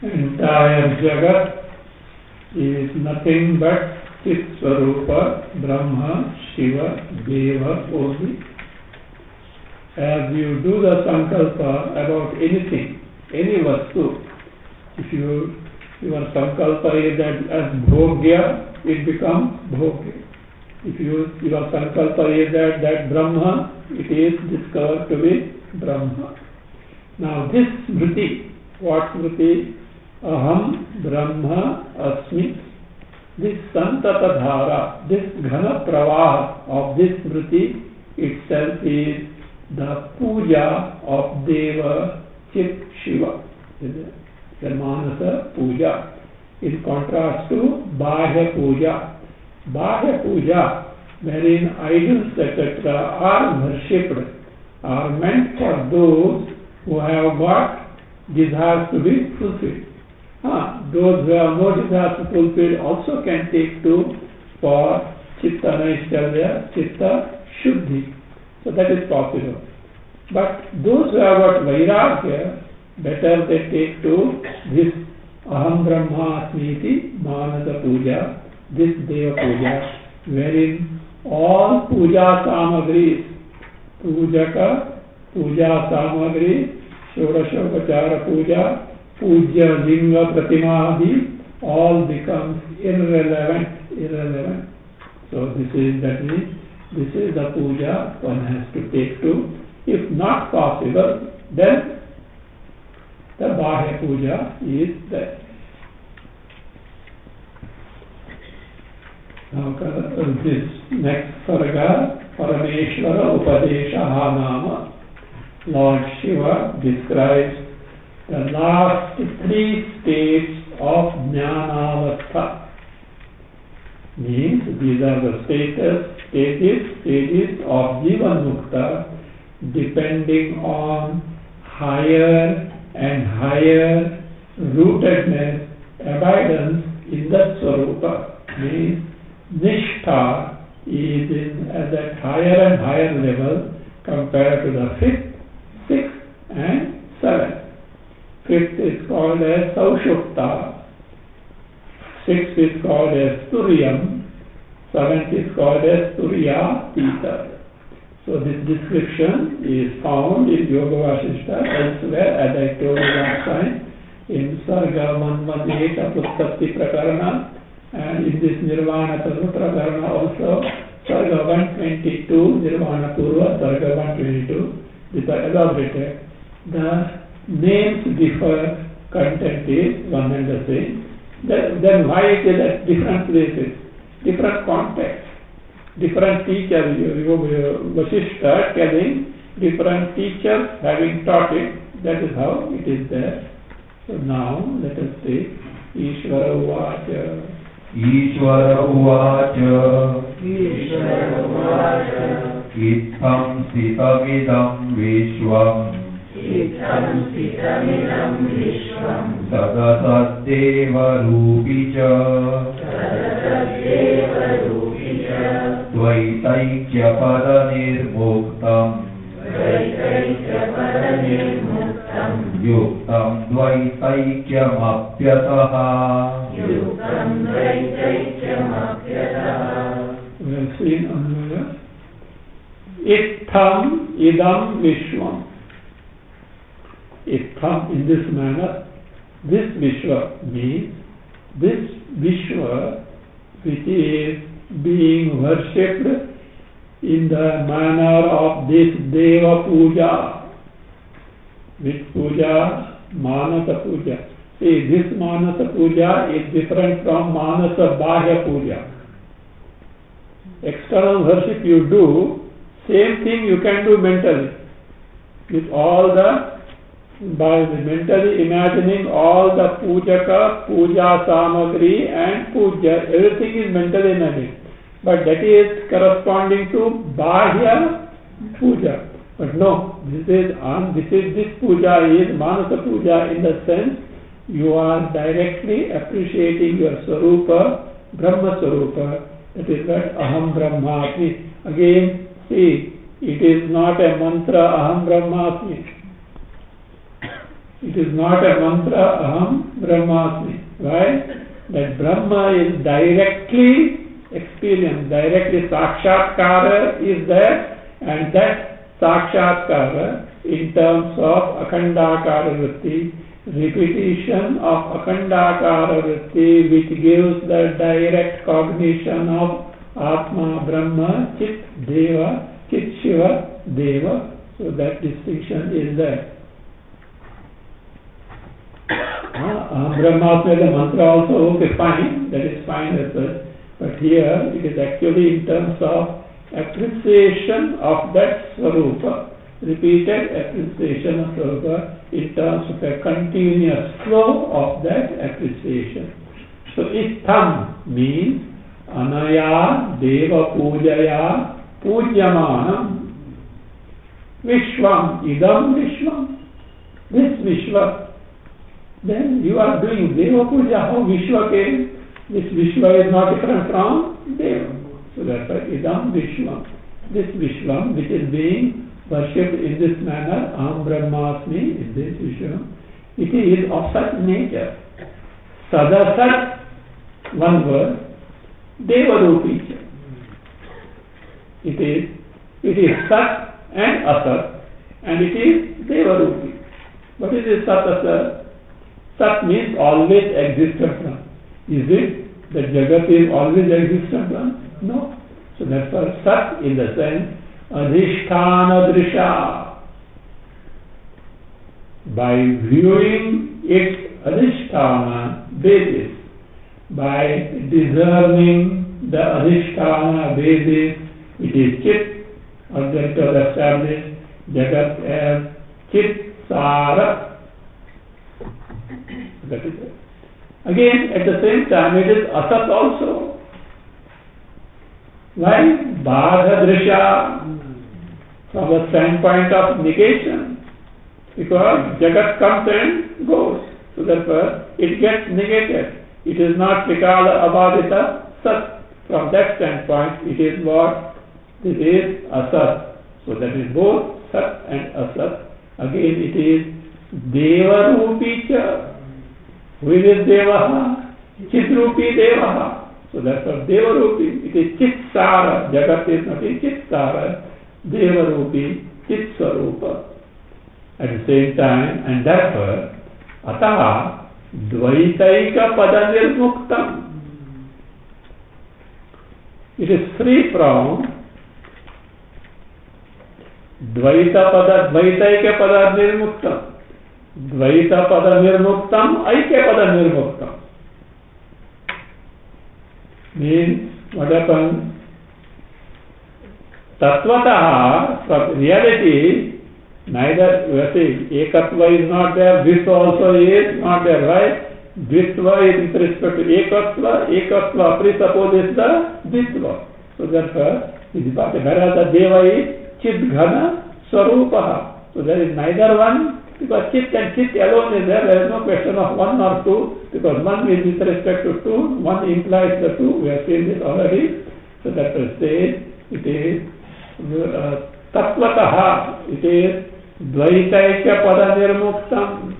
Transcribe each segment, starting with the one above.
Entire Jagat is nothing but Chit Swarupa, Brahma, Shiva, Deva only. As you do the sankalpa about anything, any vastu, if your sankalpa is that as bhogya, it becomes bhogya. If your sankalpa is that Brahma, it is discovered to be Brahma. Now this smriti, what smriti? Aham Brahma Asmi. This Santata Dhara, this Ghana Pravaha of this smriti itself is the puja of Deva Chit Shiva, the Manasa puja. In contrast to Bahya puja. Bahya puja, wherein idols etc. are worshipped, are meant for those who have got desires to be fulfilled. Those who have no desires to fulfill also can take to for Chitta Naishchalya, Chitta Shuddhi. So that is possible. But those who have got Vairagya, better they take to this Aham Brahma Asmiti Manasa Puja, this Deva Puja, wherein all Puja Samagris, Pujaka, Puja Samagri, Shodashopachara Puja, Puja Linga Pratimadi, all becomes irrelevant. So this is the puja one has to take to. If not possible, then the Bahya puja is there. Now this next paragraph, Parameshwara Upadesha Nama, Lord Shiva describes the last three states of Jnanavastha. Means these are the stages of Jivan Mukta, depending on higher and higher rootedness, abidance in the Swarupa. Means Nishtha is at that higher and higher level compared to the 5th, 6th and 7th. 5th is called as Saushupta, 6th is called as Turyam, 7th is called as Turya Tita. So this description is found in Yoga Vasishta elsewhere, as I told you last time, in Sarga 118 Apustati Prakarana, and in this Nirvana Tattva Prakarana also, Sarga 122, Nirvana Purva, Sarga 122, these are elaborated. The names differ, content is one and the same. Then why it is at different places, different contexts, different teachers, Vasishta telling different teachers having taught it, that is how it is there. So now let us say Ishvara Uvacha. Ishvara Uvacha. Itham sitamidam vishvam. Sadasatdeva rupicha. Dvaitaikya pada nirmuktam. Yuktam dvaitaikyamapyataha. We have seen Anvaya. Itham idam vishwam. Itham, in this manner, this Vishwa means this Vishwa which is being worshipped in the manner of this Deva Puja. Which puja? Manasa Puja. See, this Manasa Puja is different from Manasa Bahya Puja. External worship you do, same thing you can do mentally. With all by mentally imagining all the Pujaka, Puja Samagri and Puja, everything is mentally imagining. But that is corresponding to Bahya Puja. But no, this puja is Manasa Puja in the sense you are directly appreciating your Swarupa, Brahma Swarupa. That is that Aham Brahmasmi. Again, see, it is not a mantra Aham Brahmasmi. It is not a mantra Aham Brahmasmi. Why? That Brahma is directly experienced, directly Sakshatkara is there, and that Sakshatkara in terms of Akhandakara Vritti, repetition of Akhandakara Vritti which gives the direct cognition of Atma, Brahma, Chit, Deva, Chit, Shiva, Deva. So that distinction is there. Brahmasmi, the mantra also, okay, fine, that is fine as well. But here it is actually in terms of appreciation of that Swarupa, repeated appreciation of Swarupa in terms of a continuous flow of that appreciation. So Itham means Anaya Deva Pujaya Pujyamanam Vishwam Idam Vishwam. This Vishwa. Then you are doing Deva Puja. How Vishwa came? This Vishwa is not different from Deva. So that's why Idam Vishwam. This Vishwam which is being worshipped in this manner, Aham Brahmasmi, in this Vishwam, it is of such nature. Sadasat, one word, Devarupicha. It is Sat and Asat, and it is Devarupi. What is this Sat Asat? Sat means always existent one. Is it that Jagat is always existent one? No. So therefore Sat in the sense Adhisthana Drisha. By viewing its Adhisthana basis, by discerning the Adhisthana basis, it is Chit, Advaita has established Jagat as Chit Sara. That is it. Again, at the same time, it is asat also. Why? Badhadrisha, from the standpoint of negation. Because Jagat comes and goes. So therefore, it gets negated. It is not Trikala Abadita Sat. From that standpoint, it is what? This is Asat. So that is both Sat and Asat. Again, it is Deva Rupi Cha. Who is Devaha? Chitrupi Devaha. So therefore, Deva Rupi, it is Chitsara. Jagat is nothing Chitsara. Deva Rupi, Chitswarupa. At the same time, and therefore, Ataha Dvaitaika Padanirmuktam. It is free from Dvaitaika Padanirmuktam. Dvaita Padanirmuktam, Aika Padanirmuktam. Means, what happens? Tattvataha, from reality, neither, you see, Ekatva is not there, Dvitva also is not there, right? Dvitva is with respect to Ekatva presupposes the Dvitva. So therefore, whereas the Deva is Chidghana Swarupaha. So there is neither one, because Chit and Chit alone is there is no question of one or two, because one is with respect to two, one implies the two, we have seen this already. So that says, it is Tattvataha, it is Dvaitaika Padanirmuktam.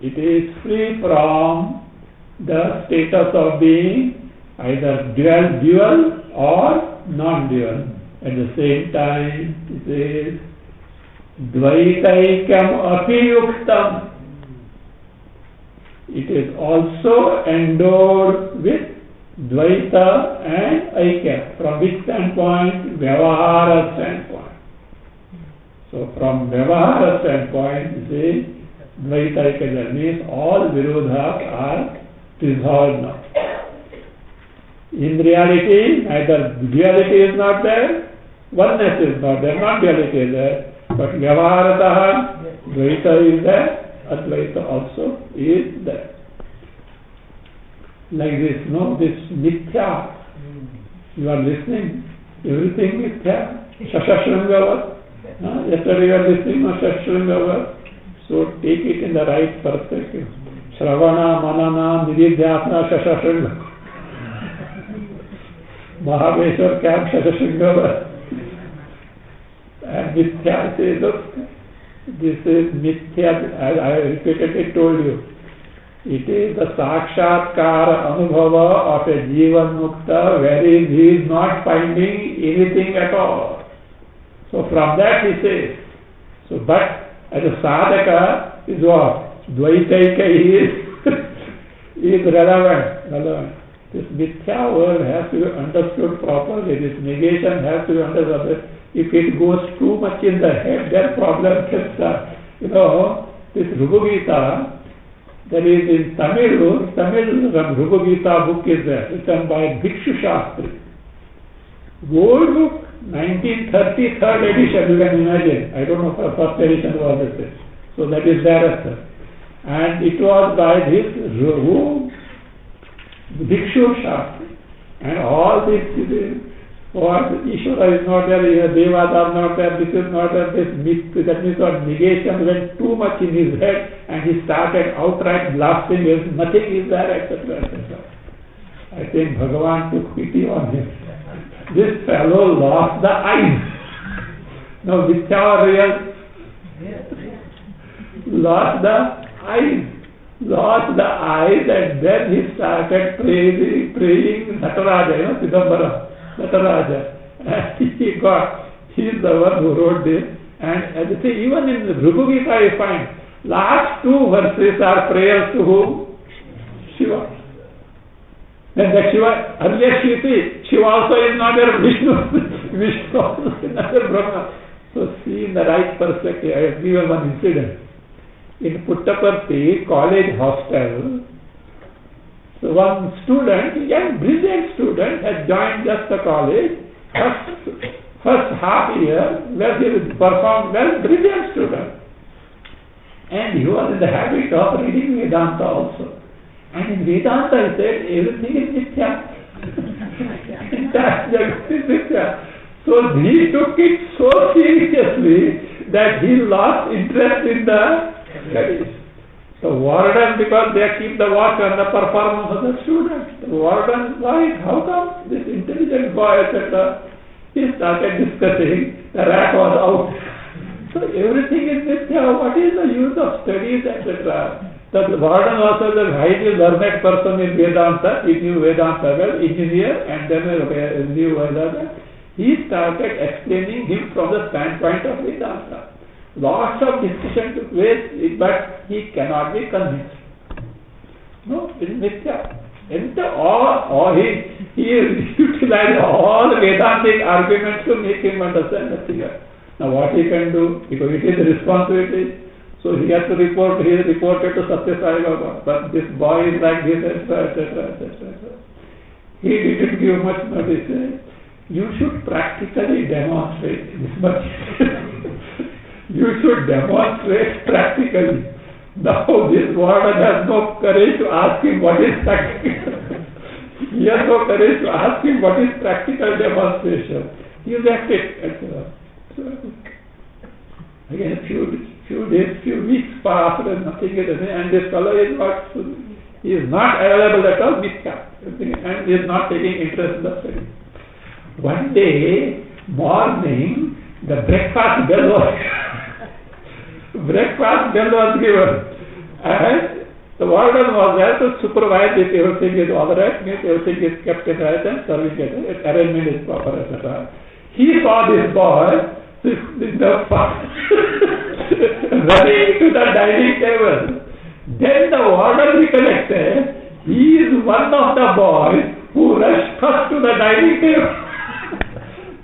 It is free from the status of being either dual or non-dual. At the same time, it is Dvaitaikam Apiyuktam. It is also endowed with Dvaita and Aika. From which standpoint? Vyavahara standpoint. So from Vyavahara standpoint, you see, Dvaita Aika, that means all Virodhas are resolved now. In reality, neither duality is not there, oneness is not there, not duality is there, but Vyavaharataha, Dvaita is there, Advaita also is there. Like this, no, this Mithya, you are listening, everything Mithya, Shashashrangava. Yesterday you are listening to Shashashrangava, so take it in the right perspective. Shravana, Manana, Nididhyasana, Shashashrangava. Mahaveshwar camp Shashashrangava. And Mithya says, look, this is Mithya, as I repeatedly told you. It is the Sakshatkara Anubhava of a Jivan Mukta wherein he is not finding anything at all. So from that he says, so but as a sadhaka is what? Dvaitaika is relevant. This Mithya word has to be understood properly. This negation has to be understood. If it goes too much in the head, then problem can start. You know, this Rubhagita, there is in Tamil Rubhagita book is there, written by Bhikshu Shastri. Old book, 1930, third edition, you can imagine. I don't know if the first edition was this. So that is there. And it was by this Bhikshu Shastri. And all this, what Ishvara is not there, Devas are not there, this is not there, this myth, that means what negation went too much in his head and he started outright blasting, nothing is there, etc. etc. I think Bhagavan took pity on him. This fellow lost the eyes. Now, Mithya or real? Lost the eyes. Lost the eyes, and then he started praying Nataraja, Chidambara. Nataraja. And he is the one who wrote this. And as I say, even in the Rubhagita you find, last two verses are prayers to whom? Shiva. And that Shiva, earlier Shiva also is not there, Vishnu also is not there, Brahma. So see in the right perspective. I have given one incident. In Puttaparthi college hostel, so one student, young brilliant student, had joined just the college, first half year, where he performed well, brilliant student. And he was in the habit of reading Vedanta also. And in Vedanta he said everything is mithya. Entire jagat is mithya. So he took it so seriously that he lost interest in the studies. The warden, because they keep the watch on the performance of the students. The warden, why? How come this intelligent boy, etc.? He started discussing. The rat was out. So everything is mithya. What is the use of studies, etc.? The warden was a highly learned person in Vedanta. He knew Vedanta well, engineer, and then knew Vedanta. He started explaining him from the standpoint of Vedanta. Lots of discussion took place, but he cannot be convinced. No, it is mithya. And he utilized all Vedantic arguments to make him understand nothing else. Now what he can do, because it is a responsibility, so he has to report, he reported to Satya Sai Baba, but this boy is like this, etc., etc. He didn't give much notice. You should practically demonstrate this much. You should demonstrate practically. Now this warden has no courage to ask him what is practical. He has no courage to ask him what is practical demonstration. He left it. So, again, few days, few weeks passed and nothing is happening, and this fellow is not, he is not available at all, and he is not taking interest in the study. One day, morning, the breakfast bell was given, and the warden was there to supervise if everything is all right, means everything is kept in right and serving it, arrangement is proper, etc. He saw this boy running to the dining table. Then the warden recollected he is one of the boys who rushed first to the dining table.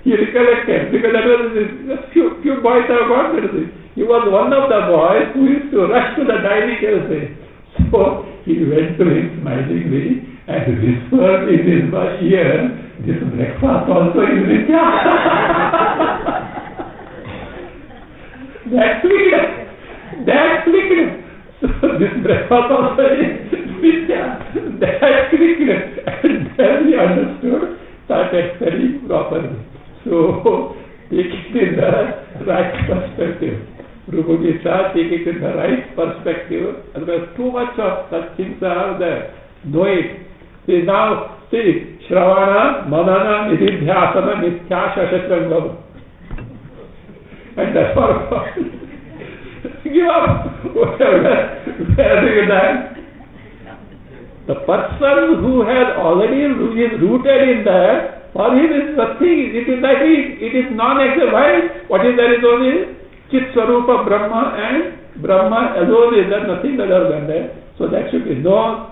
He recollected, because that was a few boys have got that. He was one of the boys who used to rush to the dining table. So he went to him smilingly and whispered in his ear, this breakfast also is mithya. That clicked. So this breakfast also is mithya. That clicked. And then he understood, started studying properly. So take it in the right perspective. Rupaji Shah, take it in the right perspective. Otherwise, too much of such things are there. Know it. See now, Shravana, Manana, Nididhyasana, Mithya, Shashatrangam. And that's all. Give up. Where do you die? The person who has already is rooted in that, for him is nothing. It is like it is non-existent. Why? What is there is only Chit Swarupa Brahma, and Brahma alone is there, nothing other than that. So that should be no.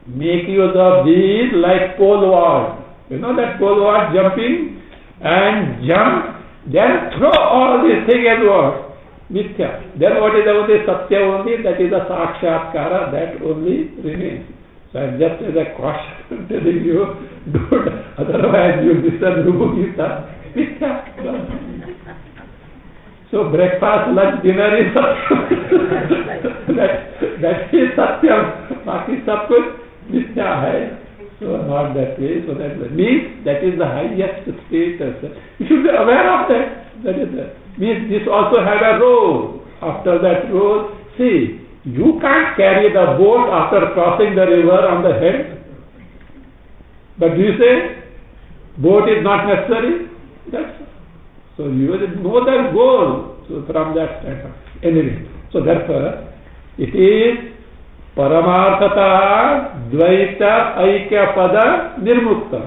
Make use of these like pole vault. You know that pole vault, jumping and jump, then throw all these things as what? Mithya. Then what is only Satya only, that is the Sakshatkara, that only remains. So I am just as a caution telling you, don't, otherwise you listen Rupa Gita, mithya. So breakfast, lunch, dinner is Satyam. that is Satyam. Baki sab kuch mithya hai. So not that way. So that means that is the highest status. You should be aware of that. That is that. Means this also had a role. After that role, see, you can't carry the boat after crossing the river on the head. But do you say boat is not necessary? That's so you know the goal. So from that standpoint. Anyway, so therefore it is Paramarthata Dvaita Aikya Pada Nirmukta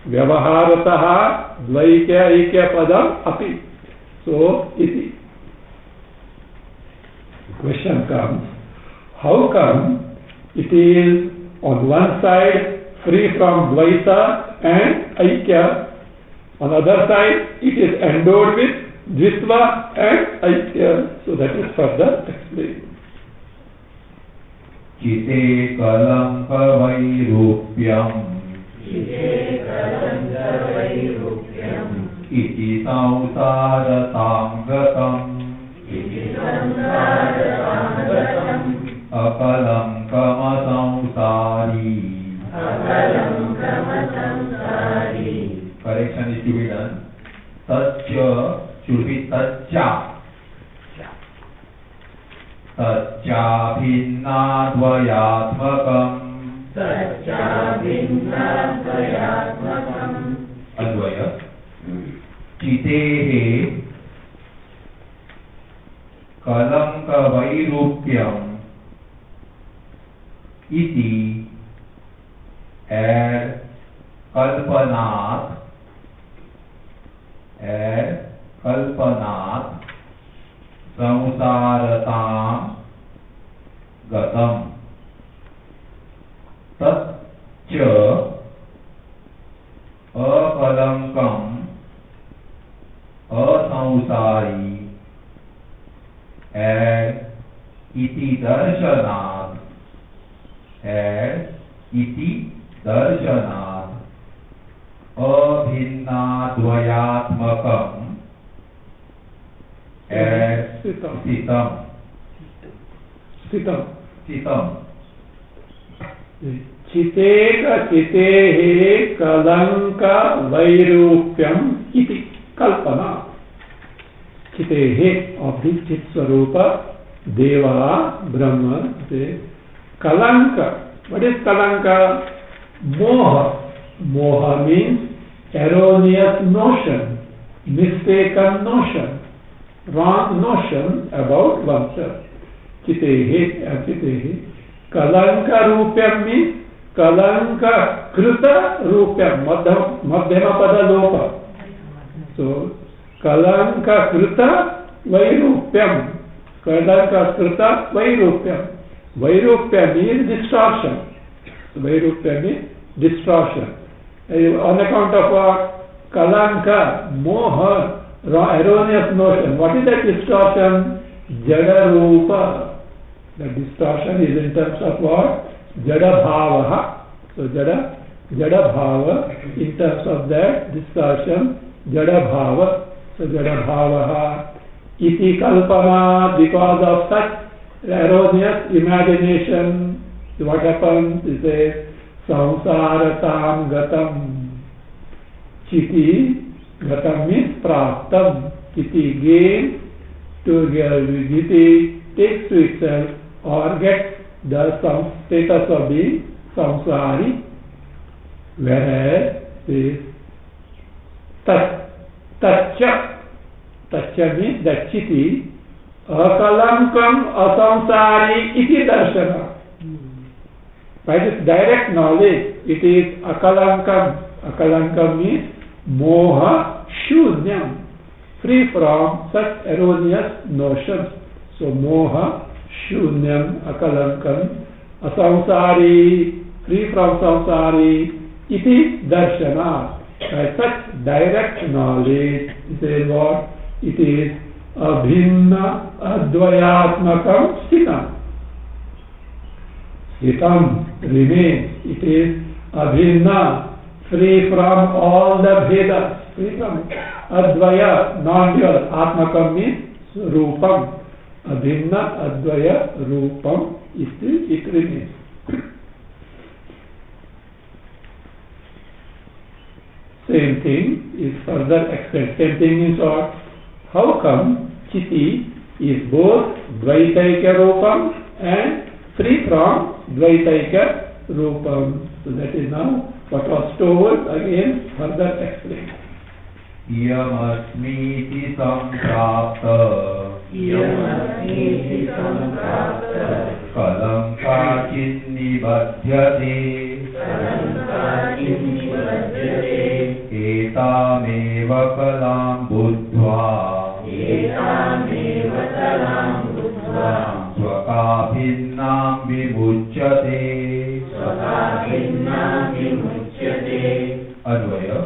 Vyavaharataha Dvaita Aikya Padam Api. So iti. The question comes, how come it is on one side free from Dvaita and Aikya, on the other side it is endowed with Dvitva and Aikya? So that is further explained. Chite kalamka vairupyam iti samsara samgatam akalamkama to be done. Tacca should be tacca. Tacca bhinna dvayatmakam. Advaya. Chitehe kalanka vairupyam iti add kalpanat samsaratam gatam. Tacca akalankam asamsari add iti darshanat abhinna dvayatmakam sitam. Chiteka chitehe kalanka vairupyam iti kalpana. Chitehe of the Chit Swarupa, Deva, Brahma, kalanka. What is kalanka? Moha. Moha means erroneous notion, mistaken notion, wrong notion about oneself. Chitehe. Kalanka rupyam means kalanka kruta rupyam, madhyama pada lopa. So kalanka kruta vairupyam. Kalanka kruta vairupyam. Vairupya means distortion. Vairupya means distortion. On account of kalanka, moha, erroneous notion. What is that distortion? Jada rupa. The distortion is in terms of what? Jada bhava. So jada bhava, in terms of that distortion, jada bhava. So jada bhava iti kalpana, because of such erroneous imagination. So what happens? It says samsaratam gatam. Chiti, gatam means praptam. Chiti gain, to Giti takes to itself or gets the status of being samsari, whereas this tacca means that chiti akalankam asamsari iti darshana. By this direct knowledge, it is akalankam. Akalankam means moha shunyam, free from such erroneous notions. So moha shunyam akalankam asamsari, free from samsari, iti darshana. By such direct knowledge, it is what? It is abhinna advayatmakam stitam. Stitam remains. It is abhinna, free from all the Vedas, free from advaya, non-dual. Atmakam means rupam. Abhinna advaya rupam, it remains. Same thing is further extended. Same thing means what? How come Chiti is both Dvaitaika Rupam and free from Dvaitaika Rupam? So that is now what was told, again further explained. Yamasmiti samprapta kalanka chinnibadhyate etameva kalam buddhva swakabhinnam vimuchyate. Advaya.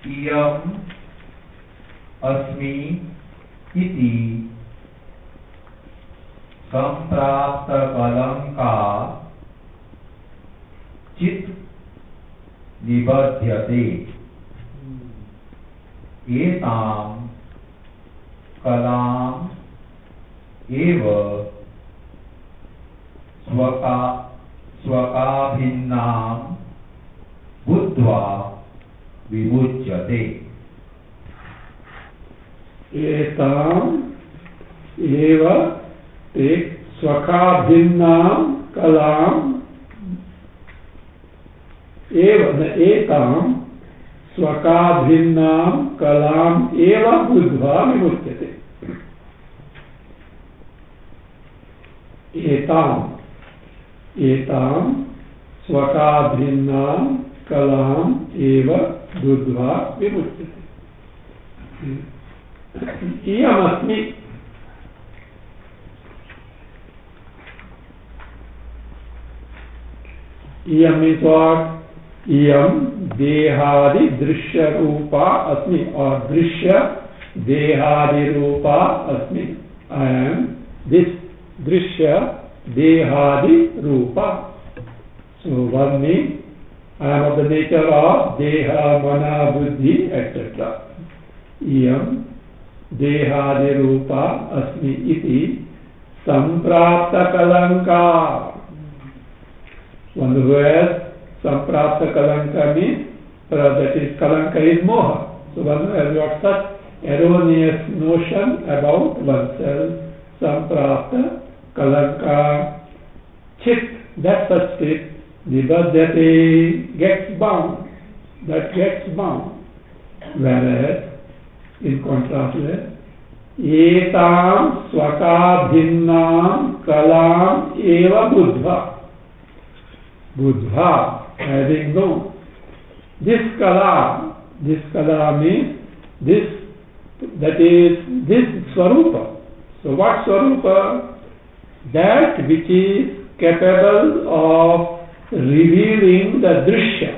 Iyam asmi iti samprapta kalanka chit nibadhyate etam kalam eva swakabhinnam buddhva विमुच्यते एताम एव ते स्वकाभिन्नां कलाम एव न एताम स्वकाभिन्नां कलाम एव बुद्ध्वा विमुच्यते एताम स्वकाभिन्नां कलाम एव बुद्ध्वा विमुच्यते इयमस्मि इयम means what? इयम देहादि दृश्य रूपा अस्मि और दृश्य देहादि रूपा अस्मि. I am this दृश्य देहादि रूपा. So one means I am of the nature of deha, mana, buddhi, etc. इयम देहादि रूपा अस्मि इति संप्राप्त Kalanka. One who has samprapta kalanka means that is kalanka is moha. So one who has got such erroneous notion about oneself, samprapta kalanka chit, that such state, nibadyate, gets bound, that gets bound. Whereas in contrast with etam swakabhinnam kalam eva buddha. Buddha, having known this kala means this, that is this swarupa. So what swarupa? That which is capable of revealing the drishya.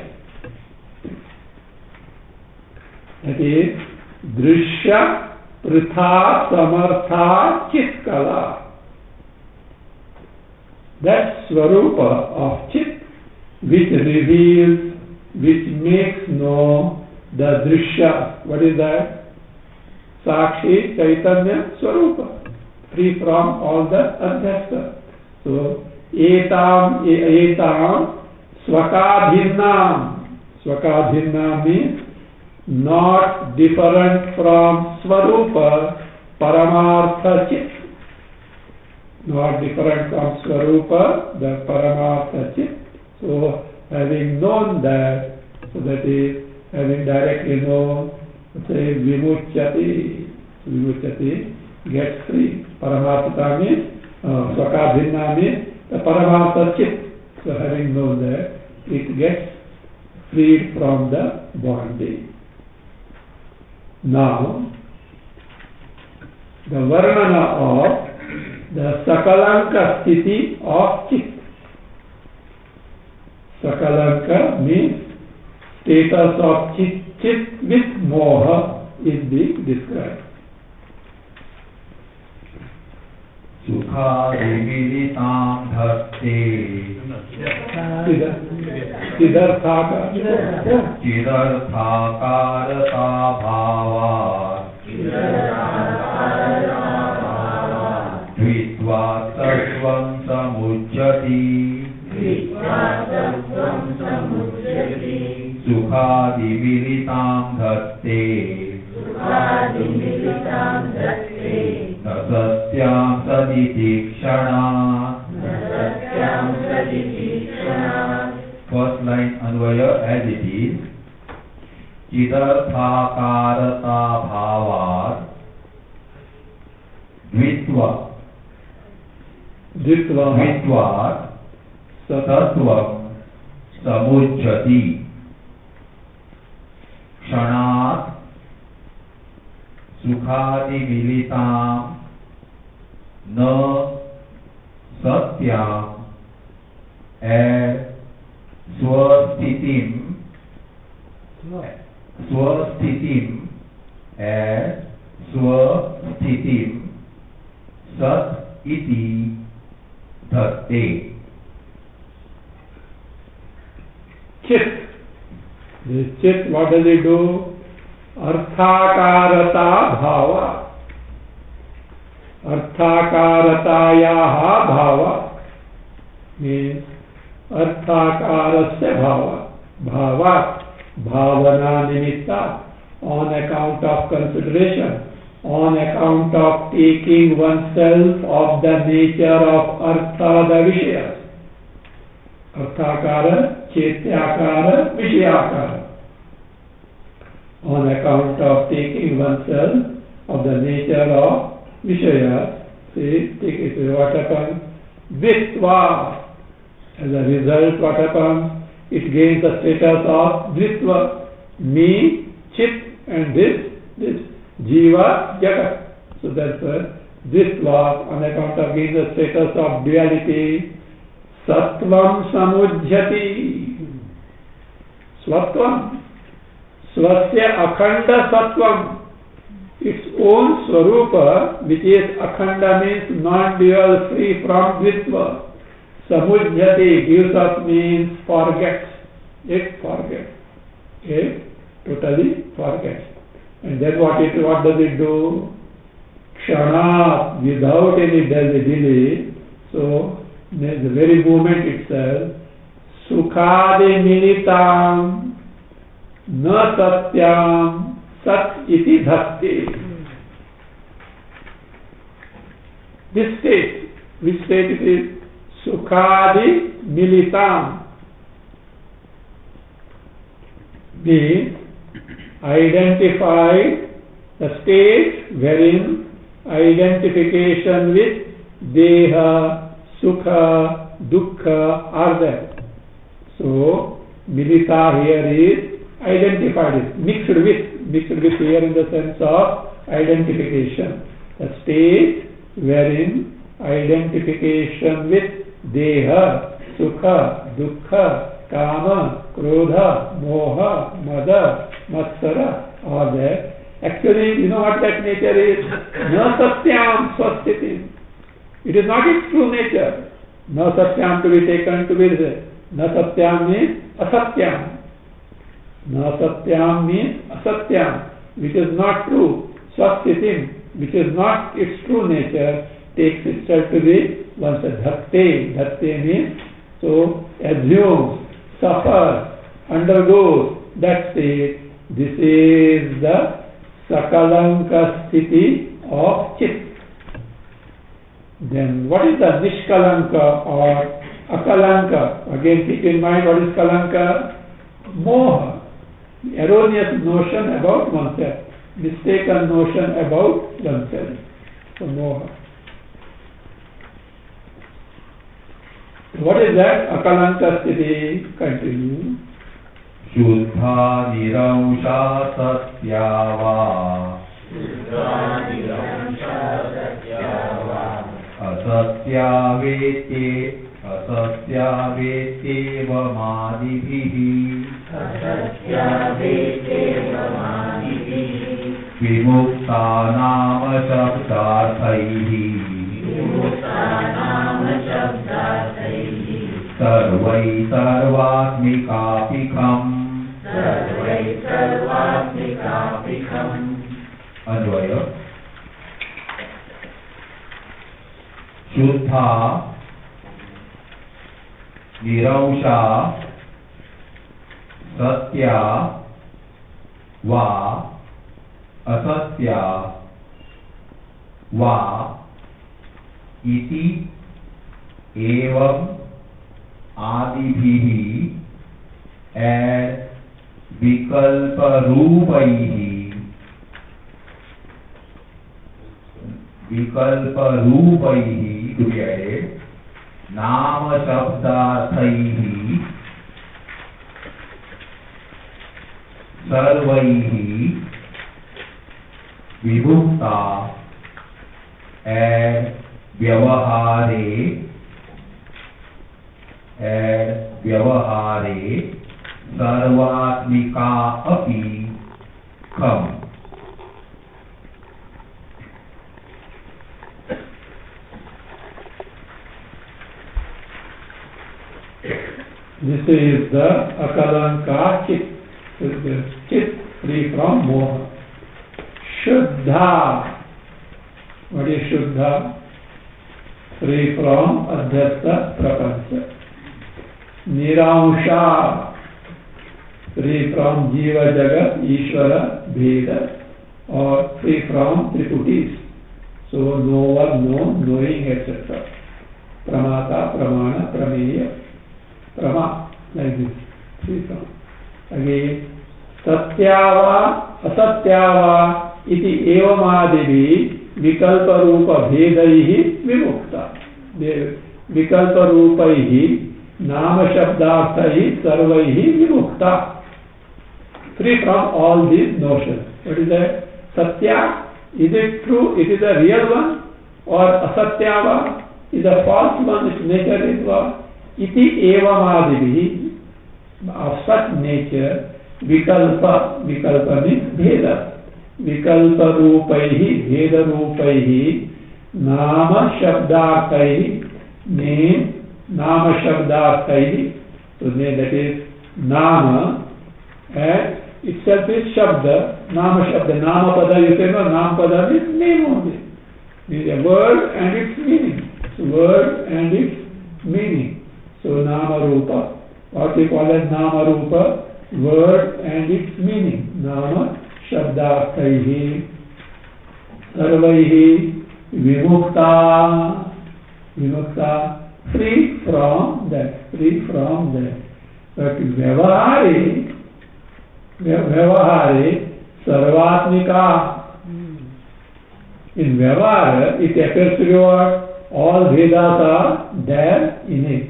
That is drishya pritha samartha chit kala. That swarupa of chit which reveals, which makes known the drishya. What is that? Sakshi Chaitanya Swarupa, free from all the adhyasta. So, etam swakabhinnam. Swakabhinnam means not different from Swarupa, Paramartha Chit. Not different from Swarupa, the Paramartha Chit. So, having known that, so that is, having directly known, say, vimuchyati. Vimuchyati gets free. Paramartha means, swakabhinna means, the Paramartha Chit. So, having known that, it gets freed from the bondage. Now, the varnana of the sakalanka sthiti of chit. Sakalanka means status of chit with moha is being described. Sukhadimilitam dharte chidarthakarata bhavat dvitva sattvam samujjati Sukhadimilitam dhatte nasasyam sadidikshana. First line Anvaya as it is. Chidarthakarata bhavat dvitva sattvam samujjati kshanat sukhadimilitam na satyam add swasthitim sat iti dhatte. Chit. This chit, what does it do? Arthakarata bhava. Arthakaratayaha bhava means Arthakarasya bhava. Bhava bhavana nimitta, on account of consideration, on account of taking oneself of the nature of artha, the vishayas. Arthakara, chetyakara, vishayakara. On account of taking oneself of the nature of vishayas, what happens? Dvitva. As a result, what happens? It gains the status of dvitva. Me, chit, and this jiva, jagat. So that's dvitva, on account of gaining the status of duality. Sattvam samujjhati. Svatvam. Swasya akhanda sattvam. Its own swarupa, which is akhanda, means non-dual, free from dvitva. Samujjhati gives us means forgets. It forgets. It totally forgets. And then what does it do? Kshana, without any delay. So the very moment itself, sukhadi militam na satyam sat iti dhatti. This state, which state it is? Sukhadi militam, means identify the state wherein identification with deha, sukha, dukkha are there. So milita here is identified, mixed with here in the sense of identification. The state wherein identification with deha, sukha, dukkha, kama, krodha, moha, mada, matsara are there. Actually, you know what that nature is? Na satyam swastiti. It is not its true nature. Na satyam to be taken to be there. Na satyam means asatyam. Na satyam means asatyam, which is not true. Swastitim, which is not its true nature, takes itself to be once a dhatte. Dhatte means, so assumes, suffers, undergoes that state. This is the sakalanka sthiti of chit. Then what is the nishkalanka or akalanka? Again keep in mind what is kalanka? Moha, erroneous notion about oneself, mistaken notion about oneself. So moha. What is that? Akalanka sthiti. Continue. Shuddha nirangsha satyava asatya vete vamadibihi vimukta nama shabdarthaihi sarvai sarvatmikapikham. Anvaya. Shuddha nirangsha satya va asatya va iti evam adibhihi and vikalpa rupaihi to be added nama shabdarthaihi sarvaihi vibhukta and vyavahare sarvatmika api kham. This is the akalanka chit, chit free from moha. Shuddha. What is Shuddha? Free from adhyastha prapancha. Nirangsha. free from Jiva Jagat, Ishvara, Bheda, or free from Triputis. So, knower, known, knowing, etc. Pramata, Pramana, Prameya, Prama, like this, free from. Again, Satyava, Asatyava, iti evamadivi, Vikalpa Rupa Bhedaihi Vimukta. Vikalpa Rupaihi, Nama Shabdarthaihi, Sarvaihi Vimukta. Free from all these notions. What is that? Satya, is it true? It is a real one? Or Asatyava is a false one? Its nature is what? Iti evamadivi, of such nature, Vikalpa, Vikalpa means Bheda. Vikalpa Rupaihi, Bheda Rupaihi, Nama Shabdarthaihi, name, Nama Shabdarthaihi. So that is Nama, and itself is Shabda, Nama Shabda. Nama Pada, you say no, Nama Pada means name only. Means a word and its meaning. So word and its meaning. So Nama Rupa. What we call as Nama Rupa, word and its meaning. Nama Shabdarthaihi, Sarvaihi, Vimukta. Vimukta, free from that, free from that. But Vyavahare, Sarvatmika. In Vyavahara, it appears to be what? All Vedas are there in it.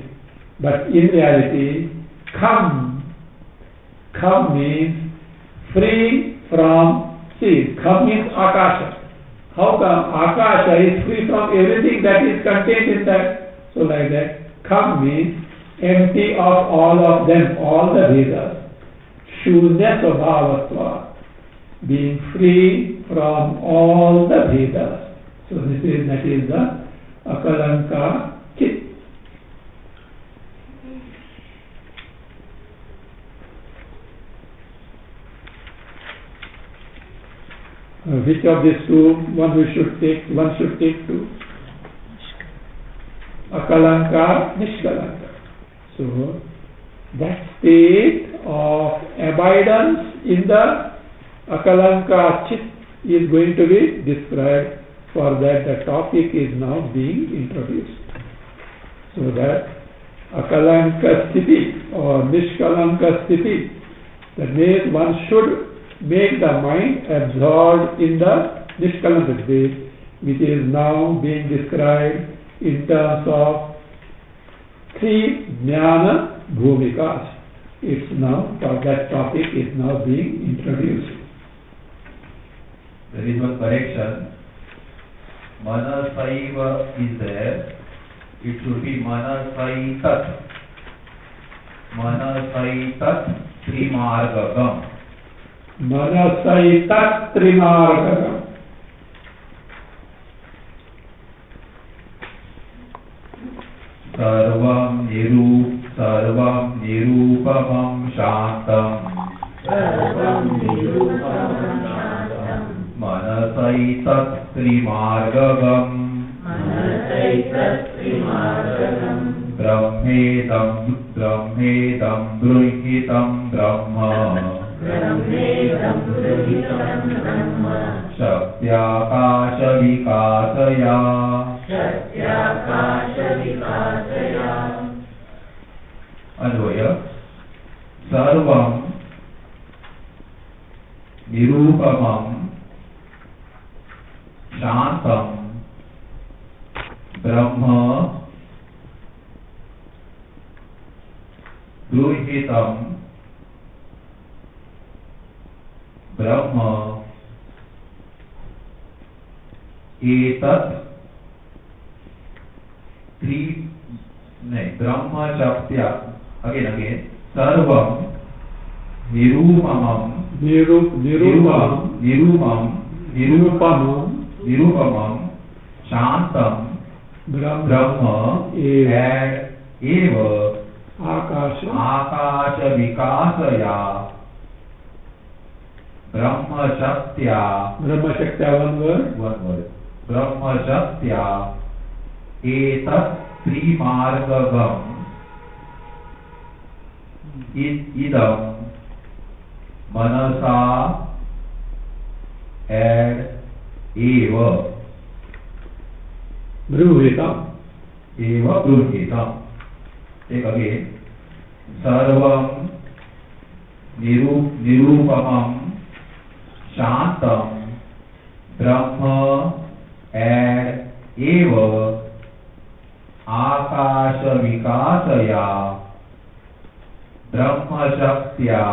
But in reality, Kham means free from, see, Kham means Akasha. How come Akasha is free from everything that is contained in that? So like that, Kham means empty of all of them, all the Vedas. Shunya Svabhavatva, being free from all the Vedas. So that is the Akalanka Chit. Which of these two one should take to? Akalanka, Nishkalanka. So that state of abidance in the Akalanka Chit is going to be described. For that the topic is now being introduced. So that Akalanka Sthiti or Nishkalanka Sthiti, that means one should make the mind absorbed in the Nishkalanka state, which is now being described in terms of three Jnana Bhumikas. It's now, that topic is now being introduced. There is one correction. Manasaiva is there. It should be Manasaitat. Manasaitat Trimargagam. Manasaitat Trimargagam. Sarvam nirupamam shantam. Manasaitat Trimargagam. Brahmedam bruhitam Brahma. Shakyakasha vikasaya. Anvaya. Sarvam nirupamam shantam Brahma Duhitam Brahma Etat Brahma Chaptya. Again. Sarvam Nirupamam Shantam Brahma Eva Akasha Vikasaya Brahma Shaktya. One word. Brahma Shaktya Etat Trimargagam Idam Manasa and Eva. Bruhitam. Eva Bruhitam. Take again. Sarvam Nirupamam Shantam Brahma and Eva Akasha Vikasaya Brahma Shaktya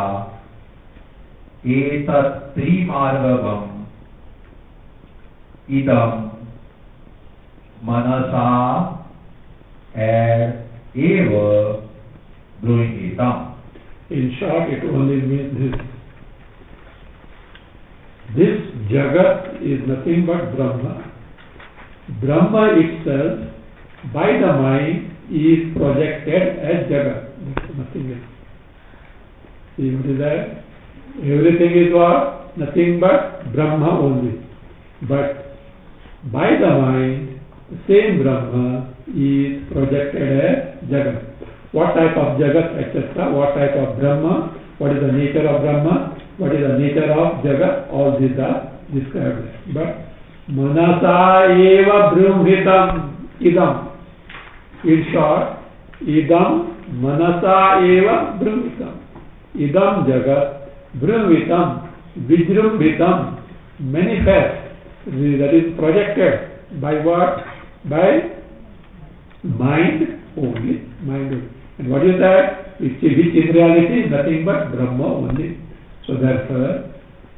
Etat Trimargam Idam Manasa and Eva Bruhitam. In short, it only means this. This Jagat is nothing but Brahma. Brahma itself, by the mind, is projected as Jagat. Nothing else. See what is that? Everything is what? Nothing but Brahma only. But by the mind, the same Brahma is projected as Jagat. What type of Jagat, etc., what type of Brahma, what is the nature of Brahma, what is the nature of Jagat, all these are described. But Manasa eva Brahmitam idam. In short, idam Manasa eva Brahmitam. Idam Jagat Brahmitam Vijrumbhitam, manifest, that is projected by what? By mind only. Mind only. And what is that? Which in reality is nothing but Brahma only. So therefore,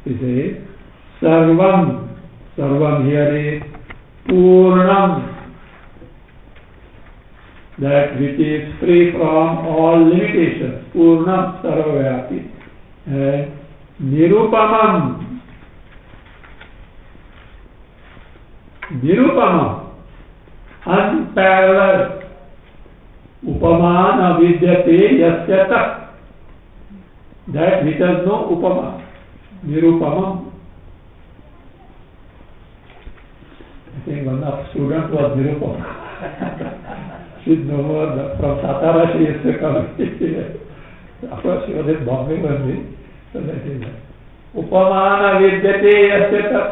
he says, Sarvam. Sarvam here is Purnam. That which is free from all limitations. Purnam Sarvavyapi. And Nirupamam. Nirupamam. Unparalleled. Upaman avidyate yasya tak. That which has no upama. Nirupamam. I think one of students was Nirupama. She's no more from Satara. She used to come. Of course, she was in Bombay only. So that is that. Upamana vidyate yasya tak.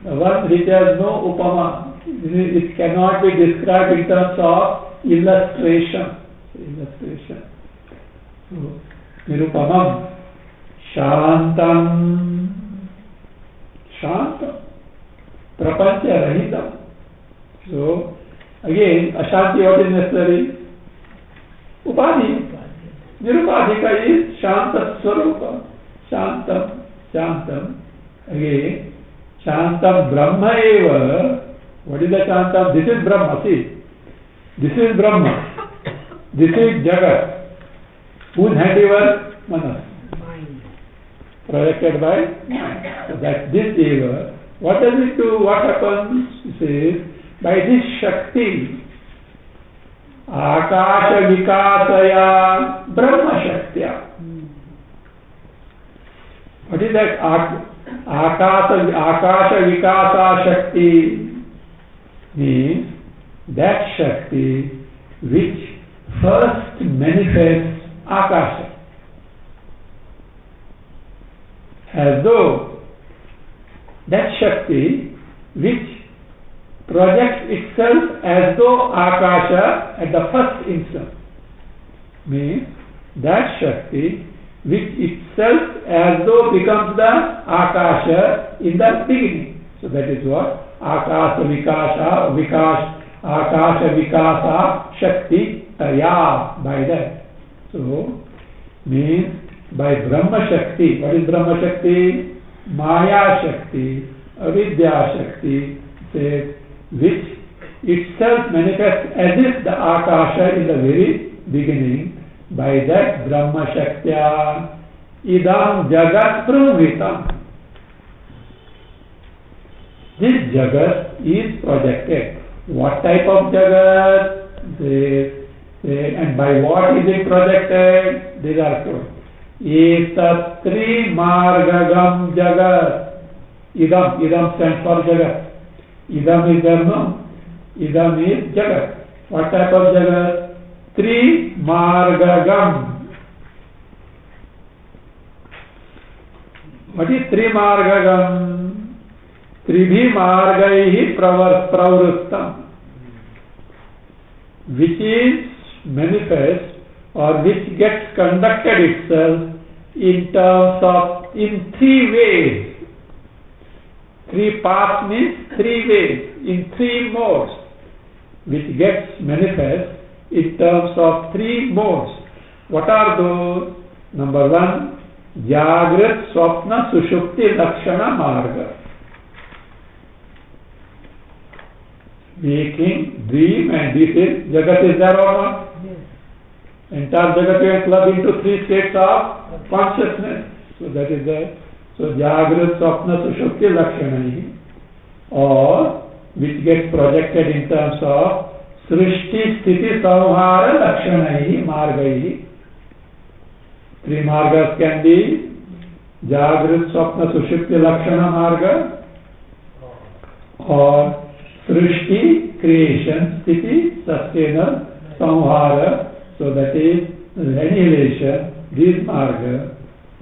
The one which has no upama. It cannot be described in terms of illustration. So, Nirupamam. Shantam. Shantam. Prapancha Rahitam. So, again, Ashanti, what is necessary? Upadhi. Nirupadhika is Shanta Swarupa. Shantam. Again, Shantam Brahma eva. What is the Shantam? This is Brahma, see. This is Brahma. This is Jagat. Whose handiwork? Manas. Projected by mind. So that this eva, what does it do? What happens? It says, by this Shakti, Akasha Vikasaya Brahma Shaktya. What is that? Akasha Vikasa Shakti means that Shakti which first manifests Akasha. As though that Shakti which projects itself as though Akasha at the first instant, means that Shakti which itself as though becomes the Akasha in the beginning. So that is what Akasha Vikasa Shakti Taya, by that. So means by Brahma Shakti. What is Brahma Shakti? Maya Shakti, Avidya Shakti, says, which itself manifests as if the Akasha in the very beginning. By that Brahma Shaktya, Idam Jagat Brahmitam. This Jagat is projected. What type of Jagat? And by what is it projected? These are told. Etat Trimargam Jagat. Idam stands for Jagat. Idam is there, no? Idam is Jagat. What type of Jagat? Trimargam. What is Trimargagam? Tribhi Margaihi Pravrittam, which is manifest or which gets conducted itself in terms of in three ways. Three paths means three ways, in three modes, which gets manifest in terms of three modes. What are those? Number one, Jagrat Swapna Sushupti Lakshana Marga. Waking, dream, and this is Jagat is there or not? Yes. Entire Jagat is clubbed into three states of consciousness. So that is there. So Jagrat Swapna Sushupti Lakshana, or which gets projected in terms of Srishti Sthiti Samhara Lakshanaihi Margaihi. Three margas can be Jagrat Swapna Sushupti Lakshana Marga, or Srishti, creation, Sthiti, sustainer, Samhara, so that is annihilation, this marga,